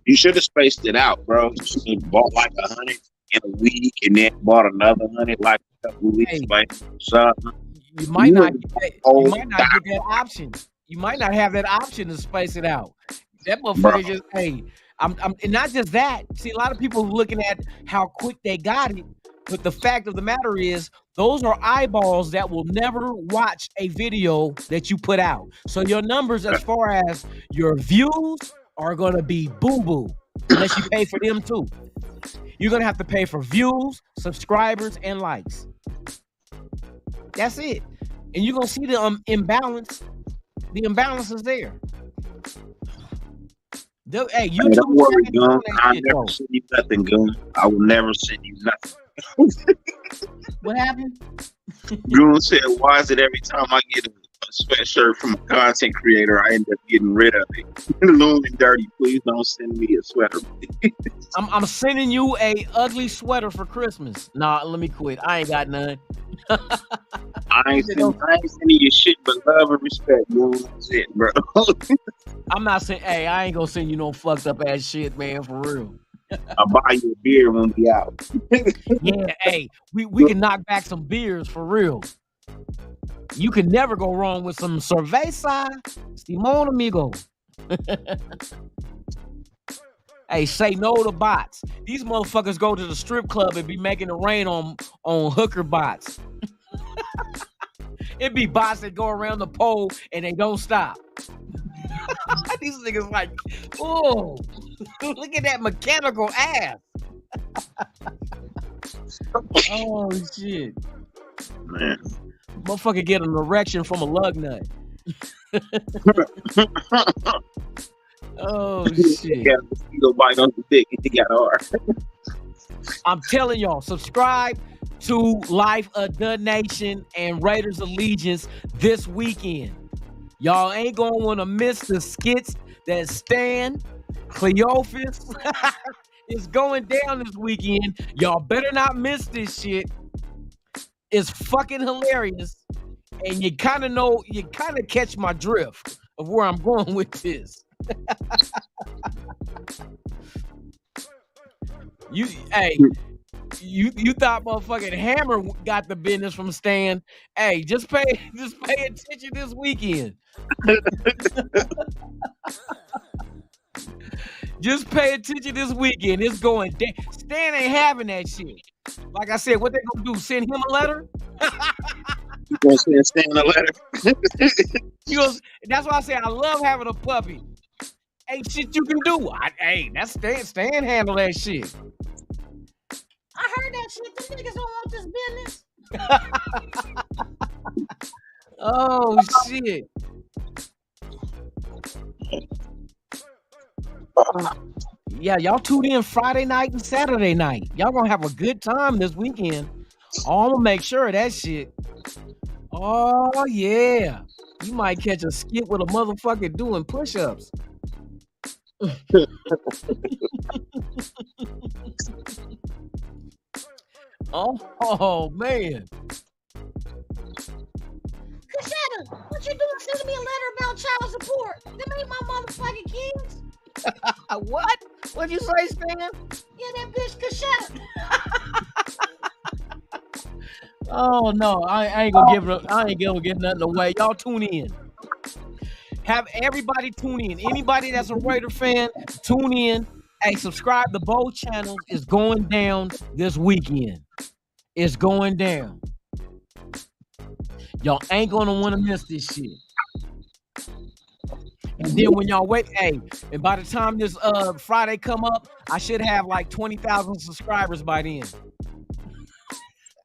You should have spaced it out, bro. You should have bought like 100 in a week and then bought another 100 like a couple weeks later. So you might not get that option. You might not have that option to space it out. That motherfucker just, I'm and not just that. See, a lot of people looking at how quick they got it, but the fact of the matter is, those are eyeballs that will never watch a video that you put out. So your numbers, as far as your views, are gonna be boo-boo unless you pay for them too. You're gonna have to pay for views, subscribers, and likes. That's it. And you're gonna see the imbalance. The imbalance is there. Hey, you don't worry, Gun. I'll never send you nothing, Gun. I will never send you nothing. What happened? Goon said, why is it every time I get a sweatshirt from a content creator, I end up getting rid of it? Loon and Dirty, please don't send me a sweater. I'm sending you a ugly sweater for Christmas. Nah, let me quit. I ain't got none. I ain't sending you shit but love and respect, Goon. That's it, bro. I'm not saying, hey, I ain't gonna send you no fucked up ass shit, man, for real. I'll buy you a beer when we out. Yeah, hey, we can knock back some beers for real. You can never go wrong with some cerveza, Simón amigo. Hey, say no to bots. These motherfuckers go to the strip club and be making it rain on hooker bots. It be bots that go around the pole and they don't stop. These niggas like, oh, look at that mechanical ass. Oh shit, man! Motherfucker get an erection from a lug nut. Oh shit! Go bite on the dick and he got hard. I'm telling y'all, subscribe to Life of the Nation and Raiders Allegiance this weekend. Y'all ain't gonna want to miss the skits that Stan Cleophas is going down this weekend. Y'all better not miss this shit. It's fucking hilarious. And you kind of catch my drift of where I'm going with this. You thought motherfucking Hammer got the business from Stan. Hey, just pay attention this weekend. Just pay attention this weekend. It's going down. Stan ain't having that shit. Like I said, what they gonna do? Send him a letter? You gonna send a letter? That's why I say I love having a puppy. Ain't shit you can do. That's Stan handle that shit. I heard that shit. Them niggas don't want this business. Oh shit. Yeah, y'all tune in Friday night and Saturday night. Y'all gonna have a good time this weekend. Oh, I'm gonna make sure of that shit. Oh yeah. You might catch a skit with a motherfucker doing push-ups. Oh man. Kashetta, what you doing sending me a letter about child support? Them ain't my motherfucking kids. What? What'd you say, Stan? Yeah, that bitch Kashetta. Oh no, I ain't gonna give nothing away. Y'all tune in. Have everybody tune in. Anybody that's a Raider fan, tune in. Hey, subscribe. The Bow channel is going down this weekend. It's going down. Y'all ain't gonna want to miss this shit. And then when y'all wait, and by the time this Friday come up, I should have like 20,000 subscribers by then.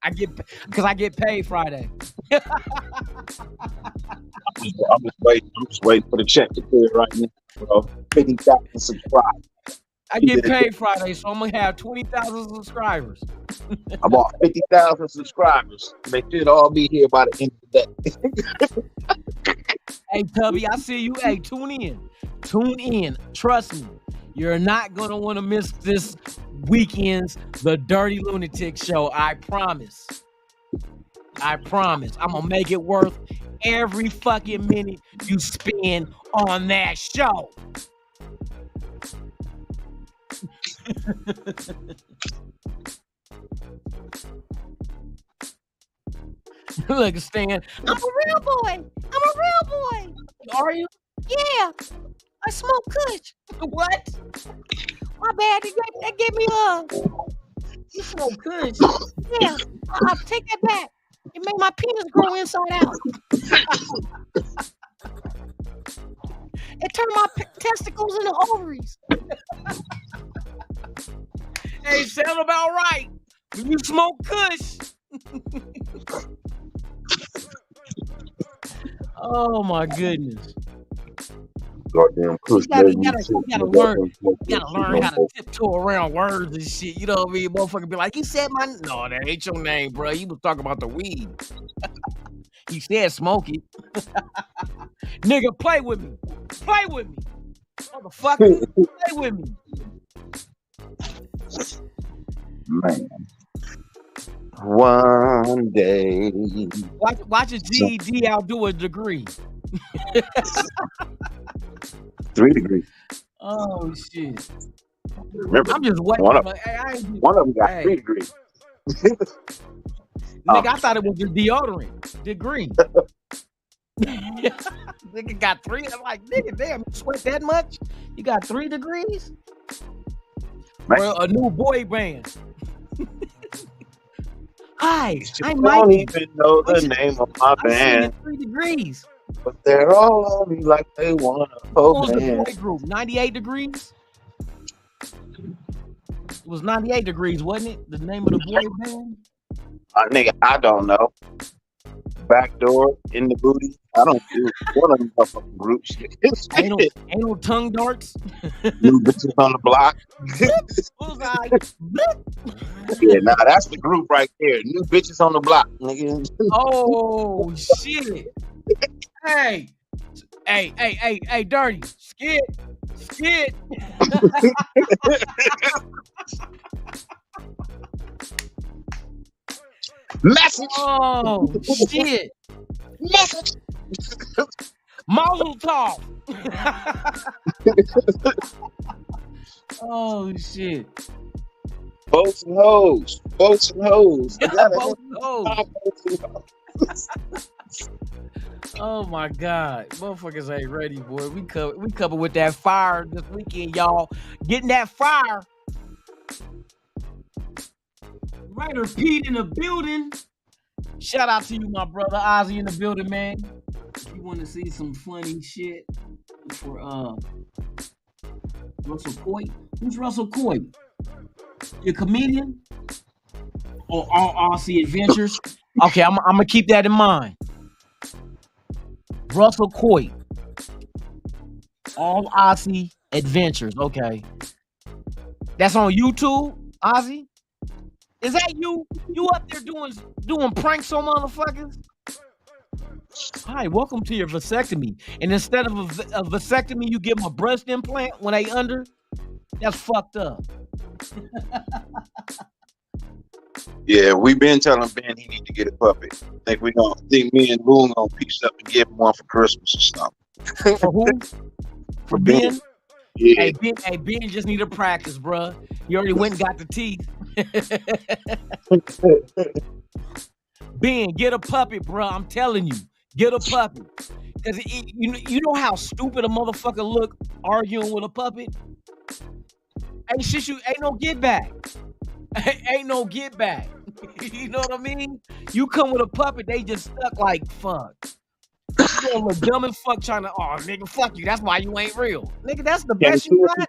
I get paid Friday. I'm just waiting for the check to clear right now. 50,000 subscribers. I get paid Friday, so I'm gonna have 20,000 subscribers. I'm on 50,000 subscribers. They should all be here by the end of the day. Hey, Tubby, I see you. Hey, tune in. Tune in. Trust me. You're not going to want to miss this weekend's The Dirty Lunatic Show. I promise. I promise. I'm going to make it worth every fucking minute you spend on that show. Look, Stan. I'm a real boy. Are you? Yeah. I smoke kush. What? My bad. That gave me You smoke kush? Yeah. I'll take that back. It made my penis grow inside out. It turned my testicles into ovaries. Hey, sound about right. When you smoke kush. Oh my goodness. Goddamn you gotta learn how to tiptoe around words and shit. You know what I mean? Motherfucker be like, you said my no, that ain't your name, bro. You was talking about the weed. He said smoke it. Nigga, play with me. Play with me. Motherfucker, play with me. Man. One day. Watch a GED outdo a degree. 3 degrees. Oh shit! Remember, I'm just waiting. One of them got 3 degrees. Nigga, I thought it was the deodorant degree. Nigga got 3. I'm like, nigga, damn, you sweat that much? You got 3 degrees? Well, a new boy band. Hi, I'm Mike. I don't even know the name of my band. 3 degrees. But they're all on me like they want to What was the boy group? 98 Degrees? It was 98 Degrees, wasn't it? The name of the boy band? Nigga, I don't know. Backdoor, in the booty. I don't do one of them fucking groups. Ain't no tongue darts. New bitches on the block. Yeah, nah, that's the group right there. New bitches on the block, nigga. Oh shit. Hey, Dirty. Skid. Message. Oh shit. Message. Mazel tov. Oh shit. Boats and hoes. Boats and hoes. Oh my God, motherfuckers ain't ready, boy. We cover with that fire this weekend, y'all. Getting that fire. Writer Pete in the building. Shout out to you, my brother Ozzy in the building, man. If you want to see some funny shit for Russell Coit. Who's Russell Coit? You a comedian? Or All Aussie Adventures? Okay, I'm gonna keep that in mind. Russell Coit. All Aussie Adventures. Okay. That's on YouTube, Ozzy? Is that you? You up there doing pranks on motherfuckers? Hi, welcome to your vasectomy. And instead of a vasectomy, you give them a breast implant when they under? That's fucked up. Yeah, we've been telling Ben he need to get a puppet. Think me and Boone gonna piece up and give him one for Christmas or something. For who? For Ben? Yeah. Hey, Ben just need to practice, bruh. You already went and got the teeth. Ben, get a puppet, bruh. I'm telling you. Get a puppet. Because you know how stupid a motherfucker look arguing with a puppet? Ain't shit, ain't no get back. Ain't no get back. You know what I mean? You come with a puppet, they just stuck like fuck. You gonna look dumb as fuck trying to, oh nigga, fuck you. That's why you ain't real. Nigga, that's the best you got.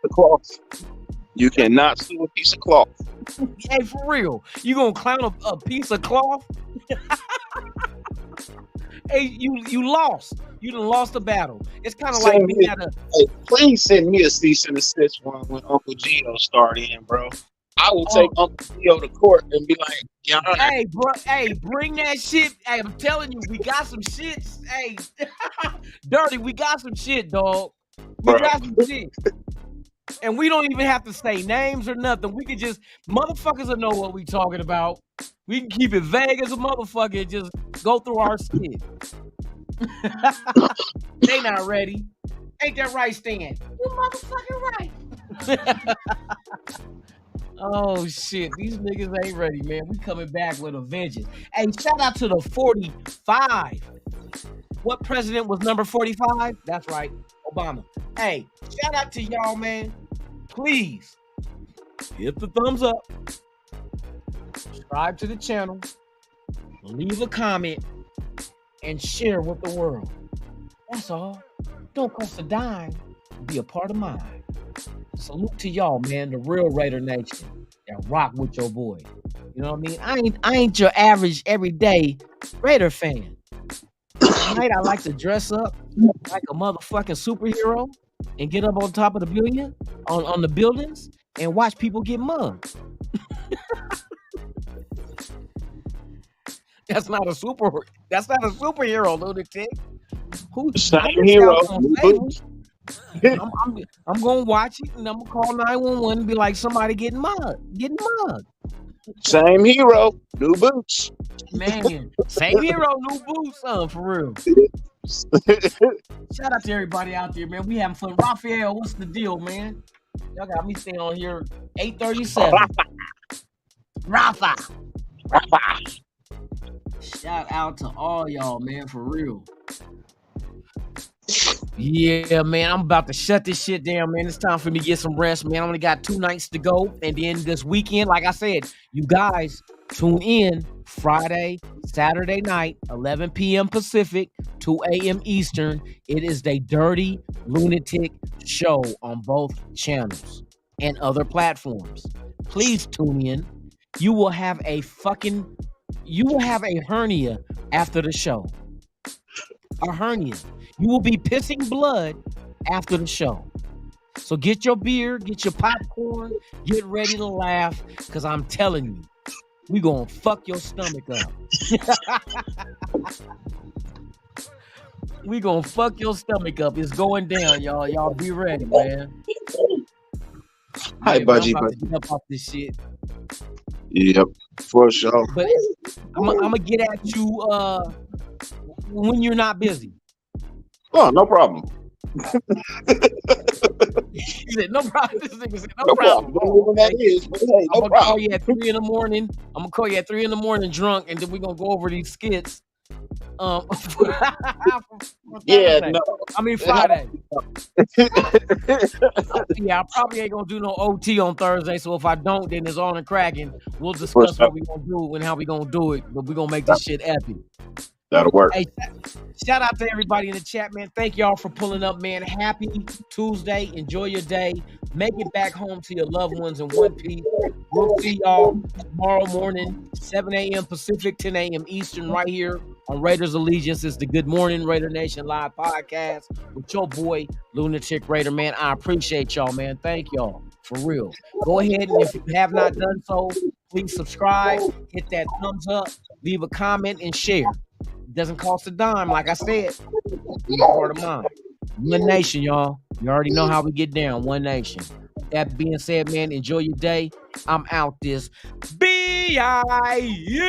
You cannot sue a piece of cloth. Hey, for real. You gonna clown a piece of cloth? Hey, you lost. You done lost the battle. It's kind of like being at a. Hey, please send me a cease and desist one when Uncle Gio start in, bro. I will take Uncle Gio to court and be like, Your Honor. Hey, bro. Hey, bring that shit. Hey, I'm telling you, we got some shit. Hey, Dirty, we got some shit, dog. We got some shit. And we don't even have to say names or nothing. We can just, motherfuckers will know what we talking about. We can keep it vague as a motherfucker and just go through our shit. They not ready. Ain't that right, Stan? You motherfucking right. Oh shit, these niggas ain't ready, man. We coming back with a vengeance. Hey, shout out to the 45. What president was number 45? That's right, Obama. Hey, shout out to y'all, man. Please hit the thumbs up, subscribe to the channel, leave a comment, and share with the world. That's all. Don't cost a dime. Be a part of mine. Salute to y'all, man, the real Raider Nation that rock with your boy. You know what I mean? I ain't your average everyday Raider fan. Tonight I like to dress up like a motherfucking superhero and get up on top of the building, on the buildings, and watch people get mugged. That's not a superhero, lunatic. Who's same hero? I'm gonna watch it and I'm gonna call 911 and be like, somebody getting mugged. Same hero, new boots. Man, same hero, new boots, for real. Shout out to everybody out there, man. We having fun. Raphael, what's the deal, man? Y'all got me staying on here 8:37. Rafa. Shout out to all y'all, man, for real. Yeah, man, I'm about to shut this shit down, man. It's time for me to get some rest, man. I only got 2 nights to go. And then this weekend, like I said, you guys tune in Friday, Saturday night, 11 p.m. Pacific, 2 a.m. Eastern. It is the Dirty Lunatic Show on both channels and other platforms. Please tune in. You will have a hernia after the show. A hernia. You will be pissing blood after the show. So get your beer, get your popcorn, get ready to laugh, because I'm telling you, we gonna fuck your stomach up. We gonna fuck your stomach up. It's going down, y'all. Y'all be ready, man. Hi, Budgie. I'm about to get up off this shit. Yep, for sure. But I'm gonna get at you when you're not busy. Oh, no problem. He said, no problem. This nigga said, no problem. Don't know when that is, but hey, no problem. Call you at 3 in the morning. I'm gonna call you at 3 in the morning drunk, and then we're gonna go over these skits Yeah, Thursday. no. I mean Friday. Yeah, I probably ain't gonna do no OT on Thursday. So if I don't, then it's on and cracking. We'll discuss what we gonna do and how we gonna do it. But we gonna make this shit epic. That'll work. Hey, shout out to everybody in the chat, man. Thank y'all for pulling up, man. Happy Tuesday. Enjoy your day. Make it back home to your loved ones in one piece. We'll see y'all tomorrow morning, 7 a.m. Pacific, 10 a.m. Eastern, right here on Raiders Allegiance. It's the Good Morning Raider Nation live podcast with your boy, Lunatic Raider, man. I appreciate y'all, man. Thank y'all, for real. Go ahead, and if you have not done so, please subscribe, hit that thumbs up, leave a comment, and share. It doesn't cost a dime, like I said. Be part of mine. One nation, y'all. You already know how we get down. One nation. That being said, man, enjoy your day. I'm out this. B-I-E.